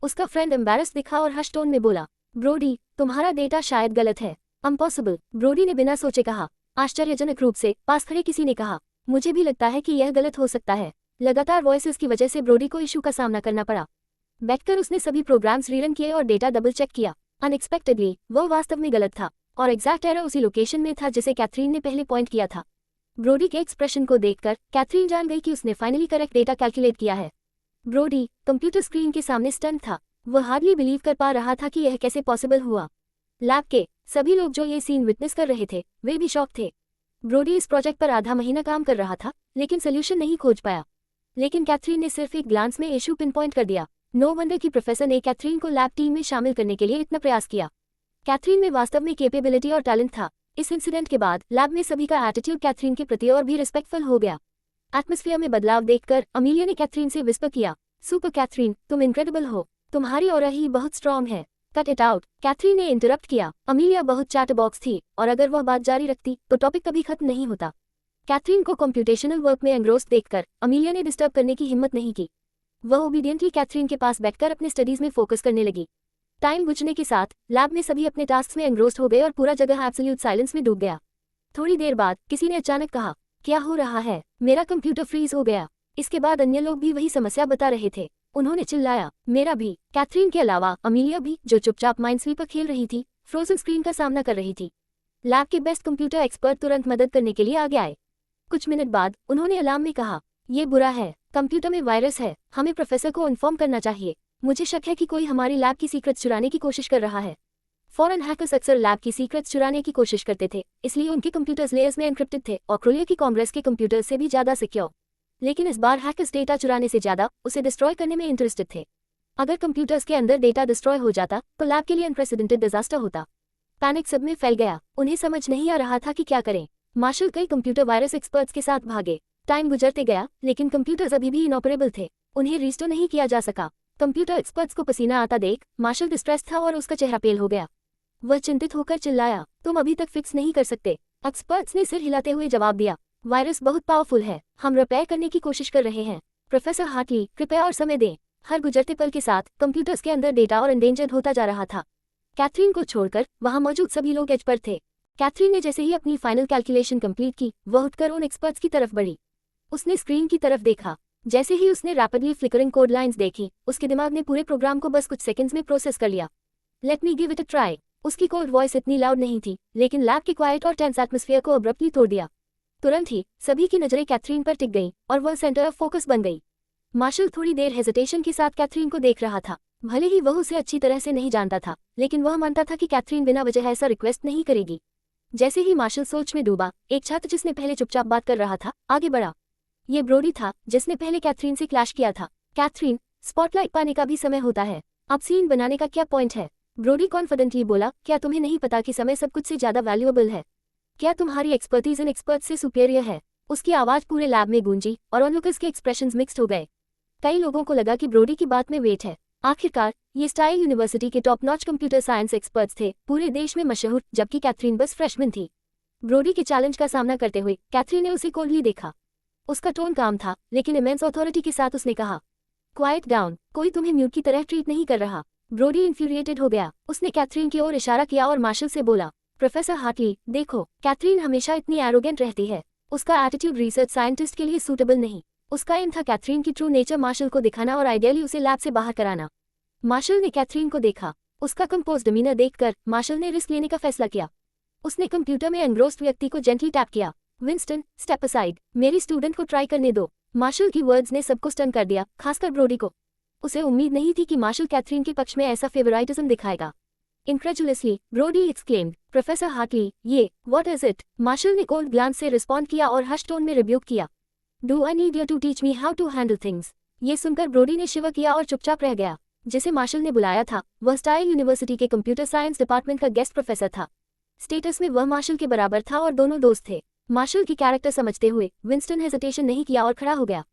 उसका फ्रेंड एम्बैरस दिखा और हश टोन में बोला, ब्रोडी, तुम्हारा डेटा शायद गलत है। इम्पॉसिबल, ब्रोडी ने बिना सोचे कहा। आश्चर्यजनक रूप से पास खड़े किसी ने कहा, मुझे भी लगता है कि यह गलत हो सकता है। लगातार वॉइसेस की वजह से ब्रोडी को इशू का सामना करना पड़ा। बैठकर उसने सभी प्रोग्राम्स रीरन किए और डेटा डबल चेक किया। अनएक्सपेक्टेडली वह वास्तव में गलत था और एग्जैक्ट एरर उसी लोकेशन में था जिसे कैथरीन ने पहले पॉइंट किया था। ब्रोडी के एक्सप्रेशन को देखकर कैथरीन जान गई कि उसने फाइनली करेक्ट डेटा कैलकुलेट किया है। ब्रोडी कंप्यूटर स्क्रीन के सामने स्टन था। वह हार्डली बिलीव कर पा रहा था कि यह कैसे पॉसिबल हुआ। लैब के सभी लोग जो ये सीन विटनेस कर रहे थे वे भी शॉक थे। ब्रोडी इस प्रोजेक्ट पर आधा महीना काम कर रहा था लेकिन सोल्यूशन नहीं खोज पाया। लेकिन कैथरीन ने सिर्फ एक ग्लांस में इशू पिन पॉइंट कर दिया। नो वंडर कि प्रोफेसर ने कैथरीन को लैब टीम में शामिल करने के लिए इतना प्रयास किया। कैथरीन में वास्तव में कैपेबिलिटी और टैलेंट था। इस इंसिडेंट के बाद लैब में सभी का एटीट्यूड कैथरीन के प्रति और भी रिस्पेक्टफुल हो गया। एटमॉस्फेयर में बदलाव देखकर अमीलिया ने कैथरीन से विस्पर किया, सुपर कैथरीन, तुम इनक्रेडिबल हो। तुम्हारी ऑरा ही बहुत स्ट्रॉन्ग है। कट इट आउट, कैथरीन ने इंटरप्ट किया। अमीलिया बहुत चैटबॉक्स थी और अगर वह बात जारी रखती तो टॉपिक कभी खत्म नहीं होता। कैथरीन को कंप्यूटेशनल वर्क में एंग्रोस्ड देखकर अमीलिया ने डिस्टर्ब करने की हिम्मत नहीं की। वह ओबीडियंटली कैथरीन के पास बैठकर अपने स्टडीज में फोकस करने लगी। टाइम गुजरने के साथ लैब में सभी अपने टास्क में एंग्रोस्ड हो गए और पूरा जगह एब्सोल्यूट साइलेंस में डूब गया। थोड़ी देर बाद किसी ने अचानक कहा, क्या हो रहा है? मेरा कंप्यूटर फ्रीज हो गया। इसके बाद अन्य लोग भी वही समस्या बता रहे थे। उन्होंने चिल्लाया, मेरा भी। कैथरीन के अलावा अमीलिया भी, जो चुपचाप माइनस्वीपर खेल रही थी, फ्रोजन स्क्रीन का सामना कर रही थी। लैब के बेस्ट कंप्यूटर एक्सपर्ट तुरंत मदद करने के लिए आगे आए। कुछ मिनट बाद उन्होंने अलार्म में कहा, ये बुरा है, कंप्यूटर में वायरस है, हमें प्रोफेसर को इन्फॉर्म करना चाहिए। मुझे शक है कि कोई हमारी लैब की सीक्रेट्स चुराने की कोशिश कर रहा है। फॉरेन हैकर्स अक्सर लैब की सीक्रेट्स चुराने की कोशिश करते थे, इसलिए उनके कंप्यूटर्स लेयर्स में एन्क्रिप्टेड थे और क्रोलिया की कांग्रेस के कंप्यूटर्स से भी ज्यादा सिक्योर। लेकिन इस बार हैकर्स डेटा चुराने से ज्यादा उसे डिस्ट्रॉय करने में इंटरेस्टेड थे। अगर कंप्यूटर्स के अंदर डेटा डिस्ट्रॉय हो जाता तो लैब के लिए अनप्रेसिडेंटेड डिजास्टर होता। पैनिक सब में फैल गया। उन्हें समझ नहीं आ रहा था कि क्या करें। मार्शल कई कंप्यूटर वायरस एक्सपर्ट्स के साथ भागे। टाइम गुजरते गया लेकिन कंप्यूटर्स अभी भी इनऑपरेबल थे। उन्हें रिस्टोर नहीं किया जा सका। कंप्यूटर एक्सपर्ट्स को पसीना आता देख मार्शल डिस्ट्रेस था और उसका चेहरा पेल हो गया। वह चिंतित होकर चिल्लाया, तुम अभी तक फिक्स नहीं कर सकते? एक्सपर्ट्स ने सिर हिलाते हुए जवाब दिया, वायरस बहुत पावरफुल है, हम रिपेयर करने की कोशिश कर रहे हैं। प्रोफेसर हार्टली, कृपया और समय दें। हर गुजरते पल के साथ कंप्यूटर्स के अंदर डेटा और एंडेंजर्ड होता जा रहा था। कैथरीन को छोड़कर वहां मौजूद सभी लोग एज पर थे। कैथरीन ने जैसे ही अपनी फाइनल कैलकुलेशन कंप्लीट की, वह उठकर उन एक्सपर्ट्स की तरफ बढ़ी। उसने स्क्रीन की तरफ देखा। जैसे ही उसने रैपिडली फ्लिकरिंग कोड लाइंस देखी, उसके दिमाग ने पूरे प्रोग्राम को बस कुछ सेकंड्स में प्रोसेस कर लिया। Let me give it a try. उसकी कोल्ड वॉइस इतनी लाउड नहीं थी, लेकिन लैब के क्वाइट और टेंस एटमॉस्फेयर को अब्रप्टली तोड़ दिया। तुरंत ही सभी की नजरें कैथरीन पर टिक गईं और वह सेंटर ऑफ फोकस बन गई। मार्शल थोड़ी देर हेजिटेशन के साथ कैथरीन को देख रहा था। भले ही वह उसे अच्छी तरह से नहीं जानता था, लेकिन वह मानता था कि कैथरीन बिना वजह ऐसा रिक्वेस्ट नहीं करेगी। जैसे ही मार्शल सोच में डूबा, एक छात्र जिसने पहले चुपचाप बात कर रहा था आगे बढ़ा। ये ब्रोडी था जिसने पहले कैथरीन से क्लैश किया था। कैथरीन, स्पॉटलाइट पाने का भी समय होता है, अब सीन बनाने का क्या पॉइंट है? ब्रोडी कॉन्फिडेंटली बोला, क्या तुम्हें नहीं पता कि समय सब कुछ से ज्यादा वैल्यूएबल है? क्या तुम्हारी एक्सपर्टीज इन एक्सपर्ट से सुपेरियर है? उसकी आवाज पूरे लैब में गूंजी और ऑनलुकर्स के एक्सप्रेशंस मिक्स्ड हो गए। कई लोगों को लगा कि ब्रोडी की बात में वेट है। आखिरकार ये स्टाइल यूनिवर्सिटी के top notch computer science experts थे, पूरे देश में मशहूर, जबकि कैथरीन बस फ्रेशमैन थी। ब्रोडी के चैलेंज का सामना करते हुए कैथरीन ने उसे कोल्डली देखा। उसका टोन काम था, लेकिन इमेंस अथॉरिटी के साथ उसने कहा, क्वाइट डाउन, कोई तुम्हें म्यूट की तरह ट्रीट नहीं कर रहा। ब्रोडी इन्फ्यूरिएटेड हो गया। उसने कैथरीन की ओर इशारा किया और मार्शल से बोला, प्रोफेसर हार्टली, देखो, कैथरीन हमेशा इतनी एरोगेंट रहती है। उसका एटीट्यूड रिसर्च साइंटिस्ट के लिए सूटेबल नहीं। उसका एम था कैथरीन की ट्रू नेचर मार्शल को दिखाना और आइडियली उसे लैब से बाहर कराना। मार्शल ने कैथरीन को देखा। उसका कंपोज डिमीनर देखकर मार्शल ने रिस्क लेने का फैसला किया। उसने कंप्यूटर में एनग्रोस्ड व्यक्ति को जेंटली टैप किया। विंस्टन, स्टेप असाइड, मेरी स्टूडेंट को ट्राई करने दो। मार्शल की वर्ड्स ने सबको स्टन कर दिया, खासकर ब्रोडी को। उसे उम्मीद नहीं थी कि मार्शल कैथरीन के पक्ष में ऐसा फेवराइटिज्म दिखाएगा। Incredulously, Brody exclaimed, professor Hartley, ये, what is it? मार्शल ने कोल्ड ग्लांस से रिस्पॉन्ड किया और हश टोन में रिब्यूक किया। Do I need you to teach me how to handle things? ये सुनकर ब्रोडी ने शिवर किया और चुपचाप रह गया। जिसे मार्शल ने बुलाया था, वह स्टाइल यूनिवर्सिटी के कंप्यूटर साइंस डिपार्टमेंट का गेस्ट प्रोफेसर था। स्टेटस में वह मार्शल के बराबर था और दोनों दोस्त थे। मार्शल की कैरेक्टर समझते हुए विंस्टन हेजिटेशन नहीं किया और खड़ा हो गया।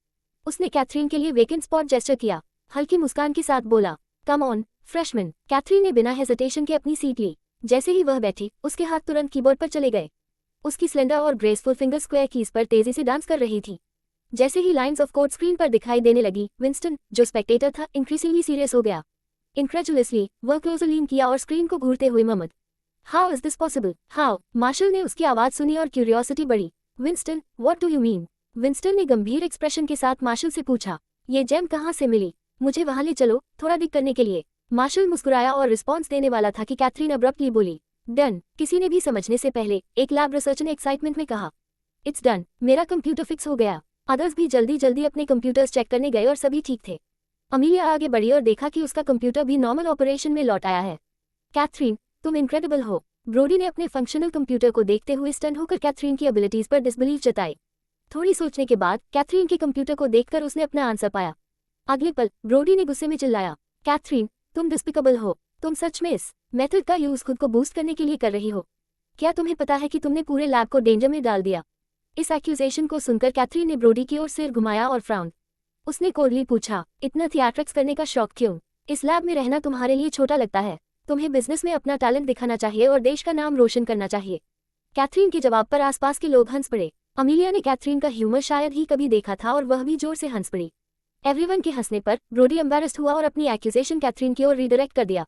उसने कैथरीन के लिए वेकेंट स्पॉट जेस्चर किया, हल्की मुस्कान के साथ बोला, कम ऑन फ्रेशमैन। कैथरीन ने बिना हेजिटेशन के अपनी सीट ली। जैसे ही वह बैठी, उसके हाथ तुरंत कीबोर्ड पर चले गए। उसकी स्लेंडर और ग्रेसफुल फिंगर स्क्वायर कीज पर तेजी से डांस कर रही थी। जैसे ही लाइंस ऑफ कोड स्क्रीन पर दिखाई देने लगी, विंस्टन, जो स्पेक्टेटर था, इंक्रीजिंगली सीरियस हो गया। इनक्रेडुलसली, वह क्लोजर लीन किया और स्क्रीन को घूरते हुए Mamad, how is this possible? How? Marshall ने उसकी आवाज सुनी और क्यूरियोसिटी बढ़ी। Winston, what do you mean? Winston ने गंभीर एक्सप्रेशन के साथ मार्शल से पूछा, ये जेम कहाँ से मिली? मुझे वहां ले चलो, थोड़ा दिक करने के लिए। मार्शल मुस्कुराया और रिस्पॉन्स देने वाला था कि कैथरीन अब्रप्टली बोली, डन। किसी ने भी समझने से पहले एक लैब रिसर्चर ने एक्साइटमेंट में कहा, इट्स डन, मेरा कंप्यूटर फिक्स हो गया। अदर्स भी जल्दी जल्दी अपने कंप्यूटर्स चेक करने गए और सभी ठीक थे। अमीलिया आगे बढ़ी और देखा कि उसका कंप्यूटर भी नॉर्मल ऑपरेशन में लौट आया है। कैथरीन, तुम इनक्रेडिबल हो। ब्रोडी ने अपने फंक्शनल कंप्यूटर को देखते हुए स्टन होकर कैथरीन की एबिलिटीज पर डिसबिलीव जताई। थोड़ी सोचने के बाद कैथरीन के कंप्यूटर को देखकर उसने अपना आंसर पाया। अगले पल ब्रोडी ने गुस्से में चिल्लाया, कैथरीन, तुम डिस्पिकेबल हो। तुम सच में इस मेथड का यूज खुद को बूस्ट करने के लिए कर रही हो। क्या तुम्हें पता है कि तुमने पूरे लैब को डेंजर में डाल दिया? इस एक्यूजेशन को सुनकर कैथरीन ने ब्रोडी की ओर सिर घुमाया और फ्राउन। उसने कोल्डली पूछा, इतना थिएट्रिक्स करने का शौक क्यों? इस लैब में रहना तुम्हारे लिए छोटा लगता है? तुम्हें बिजनेस में अपना टैलेंट दिखाना चाहिए और देश का नाम रोशन करना चाहिए। कैथरीन के जवाब पर आसपास के लोग हंस पड़े। अमीलिया ने कैथरीन का ह्यूमर शायद ही कभी देखा था और वह भी जोर से हंस पड़ी। एवरीवन के हंसने पर ब्रोडी एम्बैरेस्ड हुआ और अपनी एक्यूजेशन कैथरीन की ओर रीडायरेक्ट कर दिया।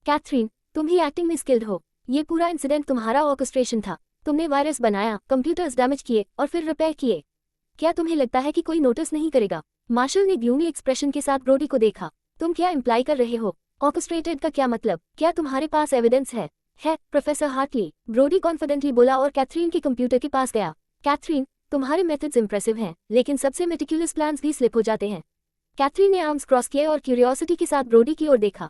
कैथरीन, तुम ही एक्टिंग में स्किल्ड हो। ये पूरा इंसिडेंट तुम्हारा ऑर्केस्ट्रेशन था। तुमने वायरस बनाया, कंप्यूटर्स डैमेज किए और फिर रिपेयर किए। क्या तुम्हें लगता है कि कोई नोटिस नहीं करेगा? मार्शल ने ग्लूमी एक्सप्रेशन के साथ ब्रोडी को देखा। तुम क्या इम्प्लाई कर रहे हो? ऑर्केस्ट्रेटेड का क्या मतलब? क्या तुम्हारे पास एविडेंस है? प्रोफेसर हार्टली, ब्रोडी कॉन्फिडेंटली बोला और कैथरीन के कंप्यूटर के पास गया। कैथरीन, तुम्हारे मेथड्स इंप्रेसिव हैं, लेकिन सबसे मेटिकुलस प्लान्स भी स्लिप हो जाते हैं। कैथरीन ने आर्म्स क्रॉस किए और क्यूरियोसिटी के साथ ब्रोडी की ओर देखा।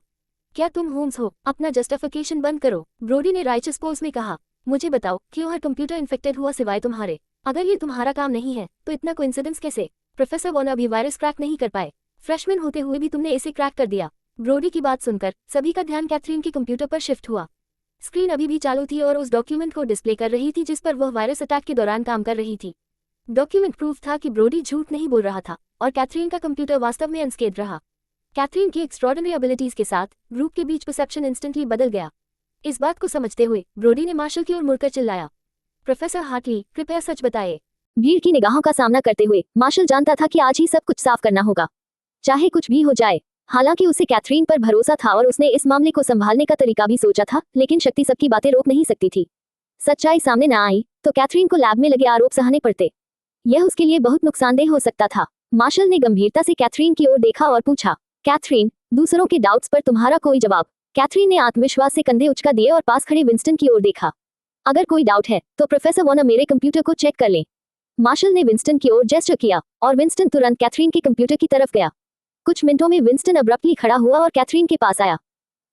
क्या तुम होम्स हो? अपना जस्टिफिकेशन बंद करो। ब्रोडी ने राइचस पोज में कहा, मुझे बताओ, क्यों हर कंप्यूटर इन्फेक्टेड हुआ सिवाय तुम्हारे? अगर ये तुम्हारा काम नहीं है तो इतना कोइंसिडेंस कैसे? प्रोफेसर वॉन अभी वायरस क्रैक नहीं कर पाए। फ्रेशमैन होते हुए भी तुमने इसे क्रैक कर दिया। ब्रोडी की बात सुनकर सभी का ध्यान कैथरीन के कंप्यूटर पर शिफ्ट हुआ। स्क्रीन अभी भी चालू थी और उस डॉक्यूमेंट को डिस्प्ले कर रही थी जिस पर वह वायरस अटैक के दौरान काम कर रही थी। डॉक्यूमेंट प्रूफ था कि ब्रोडी झूठ नहीं बोल रहा था और कैथरीन का कंप्यूटर वास्तव में अनस्केथ रहा। कैथरीन की एक्स्ट्रॉर्डिनरी एबिलिटीज के साथ ग्रुप के बीच परसेप्शन इंस्टेंटली बदल गया। इस बात को समझते हुए ब्रोडी ने मार्शल की ओर मुड़कर चिल्लाया, प्रोफेसर हार्टली, कृपया सच बताइए। भीड़ की निगाहों का सामना करते हुए मार्शल जानता था कि आज ही सब कुछ साफ करना होगा, चाहे कुछ भी हो जाए। हालांकि उसे कैथरीन पर भरोसा था और उसने इस मामले को संभालने का तरीका भी सोचा था, लेकिन शक्ति सबकी बातें रोक नहीं सकती थी। सच्चाई सामने न आई तो कैथरीन को लैब में लगे आरोप सहने पड़ते। यह उसके लिए बहुत नुकसानदेह हो सकता था। मार्शल ने गंभीरता से कैथरीन की ओर देखा और पूछा, कैथरीन, दूसरों के डाउट्स पर तुम्हारा कोई जवाब? कैथरीन ने आत्मविश्वास से कंधे उचका दिए और पास खड़े विंस्टन की ओर देखा। अगर कोई डाउट है तो प्रोफेसर वॉर्नर मेरे कंप्यूटर को चेक कर लें। मार्शल ने विंस्टन की ओर जेस्चर किया और विंस्टन तुरंत कैथरीन के कंप्यूटर की तरफ गया। कुछ मिनटों में विंस्टन अब्रप्टली खड़ा हुआ और कैथरीन के पास आया।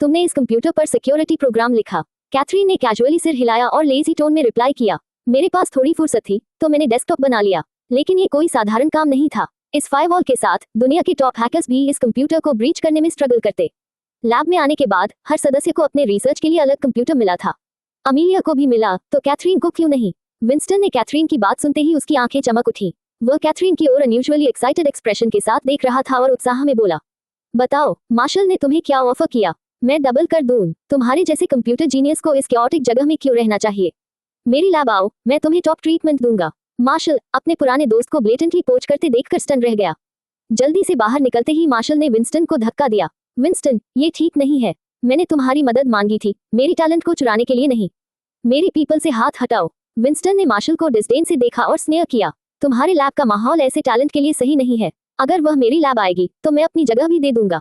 तुमने इस कंप्यूटर पर सिक्योरिटी प्रोग्राम लिखा? कैथरीन ने कैजुअली सिर हिलाया और लेजी टोन में रिप्लाई किया, मेरे पास थोड़ी फुर्सत थी तो मैंने डेस्कटॉप बना लिया, लेकिन ये कोई साधारण काम नहीं था। इस फायरवॉल के साथ दुनिया के टॉप हैकर्स भी इस कंप्यूटर को ब्रीच करने में स्ट्रगल करते। लैब में आने के बाद हर सदस्य को अपने रिसर्च के लिए अलग कंप्यूटर मिला था। अमीलिया को भी मिला, तो कैथरीन को क्यों नहीं? विंस्टन ने कैथरीन की बात सुनते ही उसकी आंखें चमक उठी। वह कैथरीन की ओर अनयूजुअली एक्साइटेड एक्सप्रेशन के साथ देख रहा था और उत्साह में बोला, बताओ मार्शल ने तुम्हें क्या ऑफर किया? मैं डबल कर दूं। तुम्हारे जैसे कंप्यूटर जीनियस को इस कैओटिक जगह में क्यों रहना चाहिए? मेरी लैब आओ, मैं तुम्हें टॉप ट्रीटमेंट दूंगा। मार्शल अपने पुराने दोस्त को ब्लेटेंटली पोच करते देखकर स्टन रह गया। जल्दी से बाहर निकलते ही मार्शल ने विंस्टन को धक्का दिया। विंस्टन, ये ठीक नहीं है। मैंने तुम्हारी मदद मांगी थी, मेरी टैलेंट को चुराने के लिए नहीं। मेरी पीपल से हाथ हटाओ। विंस्टन ने मार्शल को डिस्डेन से देखा और स्नेह किया। तुम्हारे लैब का माहौल ऐसे टैलेंट के लिए सही नहीं है। अगर वह मेरी लैब आएगी तो मैं अपनी जगह भी दे दूंगा।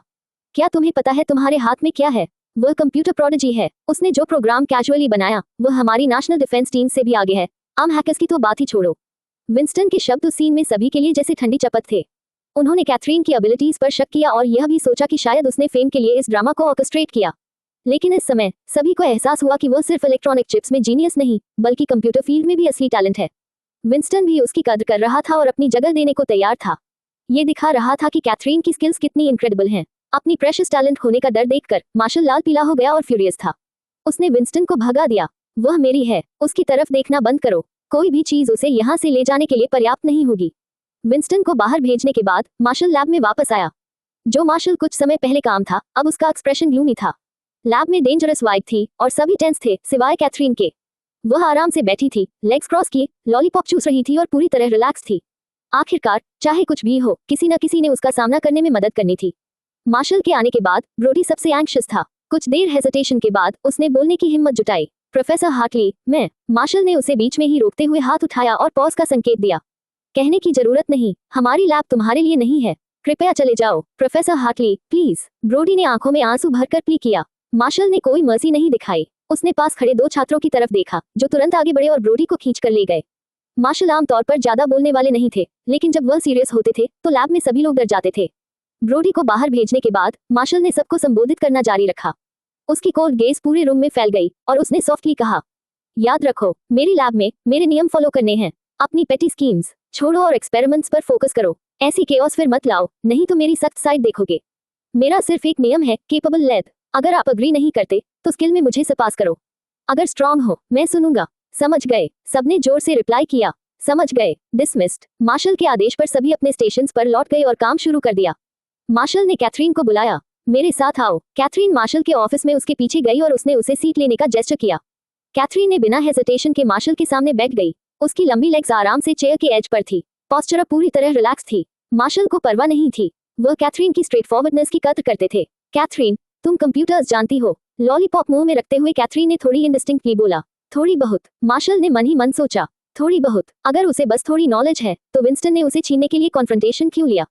क्या तुम्हें पता है तुम्हारे हाथ में क्या है? वह कंप्यूटर प्रोडिजी है। उसने जो प्रोग्राम कैजुअली बनाया वह हमारी नेशनल डिफेंस टीम से भी आगे है। आम हैकर्स की तो बात ही छोड़ो। विंस्टन के शब्द उस सीन में सभी के लिए जैसे ठंडी चपत थे। उन्होंने कैथरीन की एबिलिटीज पर शक किया और यह भी सोचा कि शायद उसने फेम के लिए इस ड्रामा को ऑर्केस्ट्रेट किया। लेकिन इस समय सभी को एहसास हुआ कि वह सिर्फ इलेक्ट्रॉनिक चिप्स में जीनियस नहीं बल्कि कंप्यूटर फील्ड में भी असली टैलेंट है। विंस्टन भी उसकी कद्र कर रहा था और अपनी जगह देने को तैयार था। ये दिखा रहा था कि कैथरीन की स्किल्स कितनी इनक्रेडिबल हैं। अपनी प्रेशियस टैलेंट खोने का डर देखकर मार्शल लाल पीला हो गया और फ्यूरियस था। उसने विंस्टन को भगा दिया। वह मेरी है, उसकी तरफ देखना बंद करो। कोई भी चीज उसे यहाँ से ले जाने के लिए पर्याप्त नहीं होगी। विंस्टन को बाहर भेजने के बाद मार्शल लैब में वापस आया। जो मार्शल कुछ समय पहले काम था, अब उसका एक्सप्रेशन ग्लूमी था। लैब में डेंजरस वाइब थी और सभी टेंस थे सिवाय कैथरीन के। वह आराम से बैठी थी, लेग्स क्रॉस किए, लॉलीपॉप चूस रही थी और पूरी तरह रिलैक्स थी। आखिरकार चाहे कुछ भी हो, किसी न किसी ने उसका सामना करने में मदद करनी थी। मार्शल के आने के बाद ब्रोडी सबसे एंग्शियस था। कुछ देर हेजिटेशन के बाद उसने बोलने की हिम्मत जुटाई। प्रोफेसर हार्टली, मैं। मार्शल ने उसे बीच में ही रोकते हुए हाथ उठाया और पॉज का संकेत दिया। कहने की जरूरत नहीं, हमारी लैब तुम्हारे लिए नहीं है। कृपया चले जाओ। Professor Hartley, please. ब्रोडी ने आंखों में आंसू भरकर प्ली किया। मार्शल ने कोई मर्जी नहीं दिखाई। उसने पास खड़े दो छात्रों की तरफ देखा जो तुरंत आगे बढ़े और ब्रोडी को खींच कर ले गए। मार्शल आमतौर पर ज्यादा बोलने वाले नहीं थे, लेकिन जब वह सीरियस होते थे तो लैब में सभी लोग डर जाते थे। ब्रोडी को बाहर भेजने के बाद मार्शल ने सबको संबोधित करना जारी रखा। उसकी कोल्ड गेज पूरे रूम में फैल गई और उसने सॉफ्टली कहा, याद रखो, मेरी लैब में मेरे नियम फॉलो करने हैं। अपनी पेटी स्कीम्स छोड़ो और एक्सपेरिमेंट्स पर फोकस करो। ऐसी केओस फिर मत लाओ, नहीं तो मेरी सख्त साइड देखोगे। मेरा सिर्फ एक नियम है, केपेबल लेड। अगर आप अग्री नहीं करते तो स्किल में मुझे सरपास करो। अगर स्ट्रांग हो, मैं सुनूंगा। समझ गए? सबने जोर से रिप्लाई किया, समझ गए। डिसमिस्ड। मार्शल के आदेश पर सभी अपने स्टेशंस पर लौट गए और काम शुरू कर दिया। मार्शल ने कैथरीन को बुलाया, मेरे साथ आओ। कैथरीन मार्शल के ऑफिस में उसके पीछे गई और उसने उसे सीट लेने का जेस्चर किया। कैथरीन ने बिना हेजिटेशन के मार्शल के सामने बैठ गई। उसकी लंबी लेग्स आराम से चेयर के एज पर थी। पोस्चर पूरी तरह रिलैक्स थी। मार्शल को परवाह नहीं थी। वह कैथरीन की स्ट्रेट फॉरवर्डनेस की कद्र करते थे। कैथरीन, तुम कंप्यूटर्स जानती हो? लॉलीपॉप मुंह में रखते हुए कैथरीन ने थोड़ी इंडिस्टिंक्टली बोला। थोड़ी बहुत। मार्शल ने मन ही मन सोचा, थोड़ी बहुत। अगर उसे बस थोड़ी नॉलेज है तो विंस्टन ने उसे छीनने के लिए कॉन्फ्रंटेशन क्यों लिया?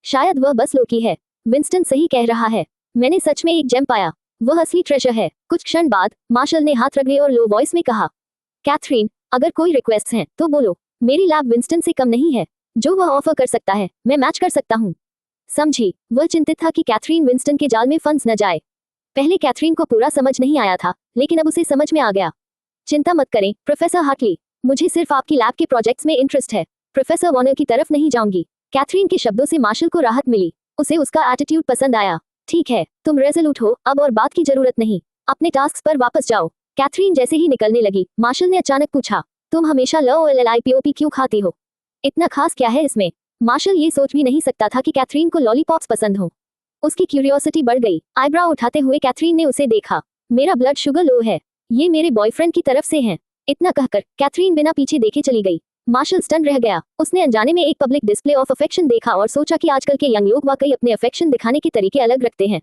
शायद वह बस लोकी है। विंस्टन सही कह रहा है, मैंने सच में एक जेम पाया। वह असली ट्रेजर है। कुछ क्षण बाद मार्शल ने हाथ रगड़े और लो वॉइस में कहा, कैथरीन, अगर कोई रिक्वेस्ट है तो बोलो। मेरी लैब विंस्टन से कम नहीं है। जो वह ऑफर कर सकता है मैं मैच कर सकता हूँ। समझी? वह चिंतित था कि कैथरीन विंस्टन के जाल में फंस न जाए। पहले कैथरीन को पूरा समझ नहीं आया था, लेकिन अब उसे समझ में आ गया। चिंता मत करें प्रोफेसर हार्टली, मुझे सिर्फ आपकी लैब के प्रोजेक्ट्स में इंटरेस्ट है। प्रोफेसर वॉर्नर की तरफ नहीं जाऊंगी। कैथरीन के शब्दों से मार्शल को राहत मिली। उसे उसका एटीट्यूड पसंद आया। ठीक है, तुम रेजोल्यूट हो, अब और बात की जरूरत नहीं। अपने टास्क पर वापस जाओ। कैथरीन जैसे ही निकलने लगी, मार्शल ने अचानक पूछा, तुम हमेशा LOLLIPOP क्यों खाती हो? इतना खास क्या है इसमें? मार्शल ये सोच भी नहीं सकता था कि कैथरीन को लॉलीपॉप्स पसंद हो। उसकी क्यूरियोसिटी बढ़ गई। आईब्राउ उठाते हुए कैथरीन ने उसे देखा। मेरा ब्लड शुगर लो है। ये मेरे बॉयफ्रेंड की तरफ से हैं। इतना कहकर कैथरीन बिना पीछे देखे चली गई। मार्शल स्टन रह गया। उसने अनजाने में एक पब्लिक डिस्प्ले ऑफ अफेक्शन देखा और सोचा कि आजकल के यंग लोग वाकई अपने अफेक्शन दिखाने के तरीके अलग रखते हैं।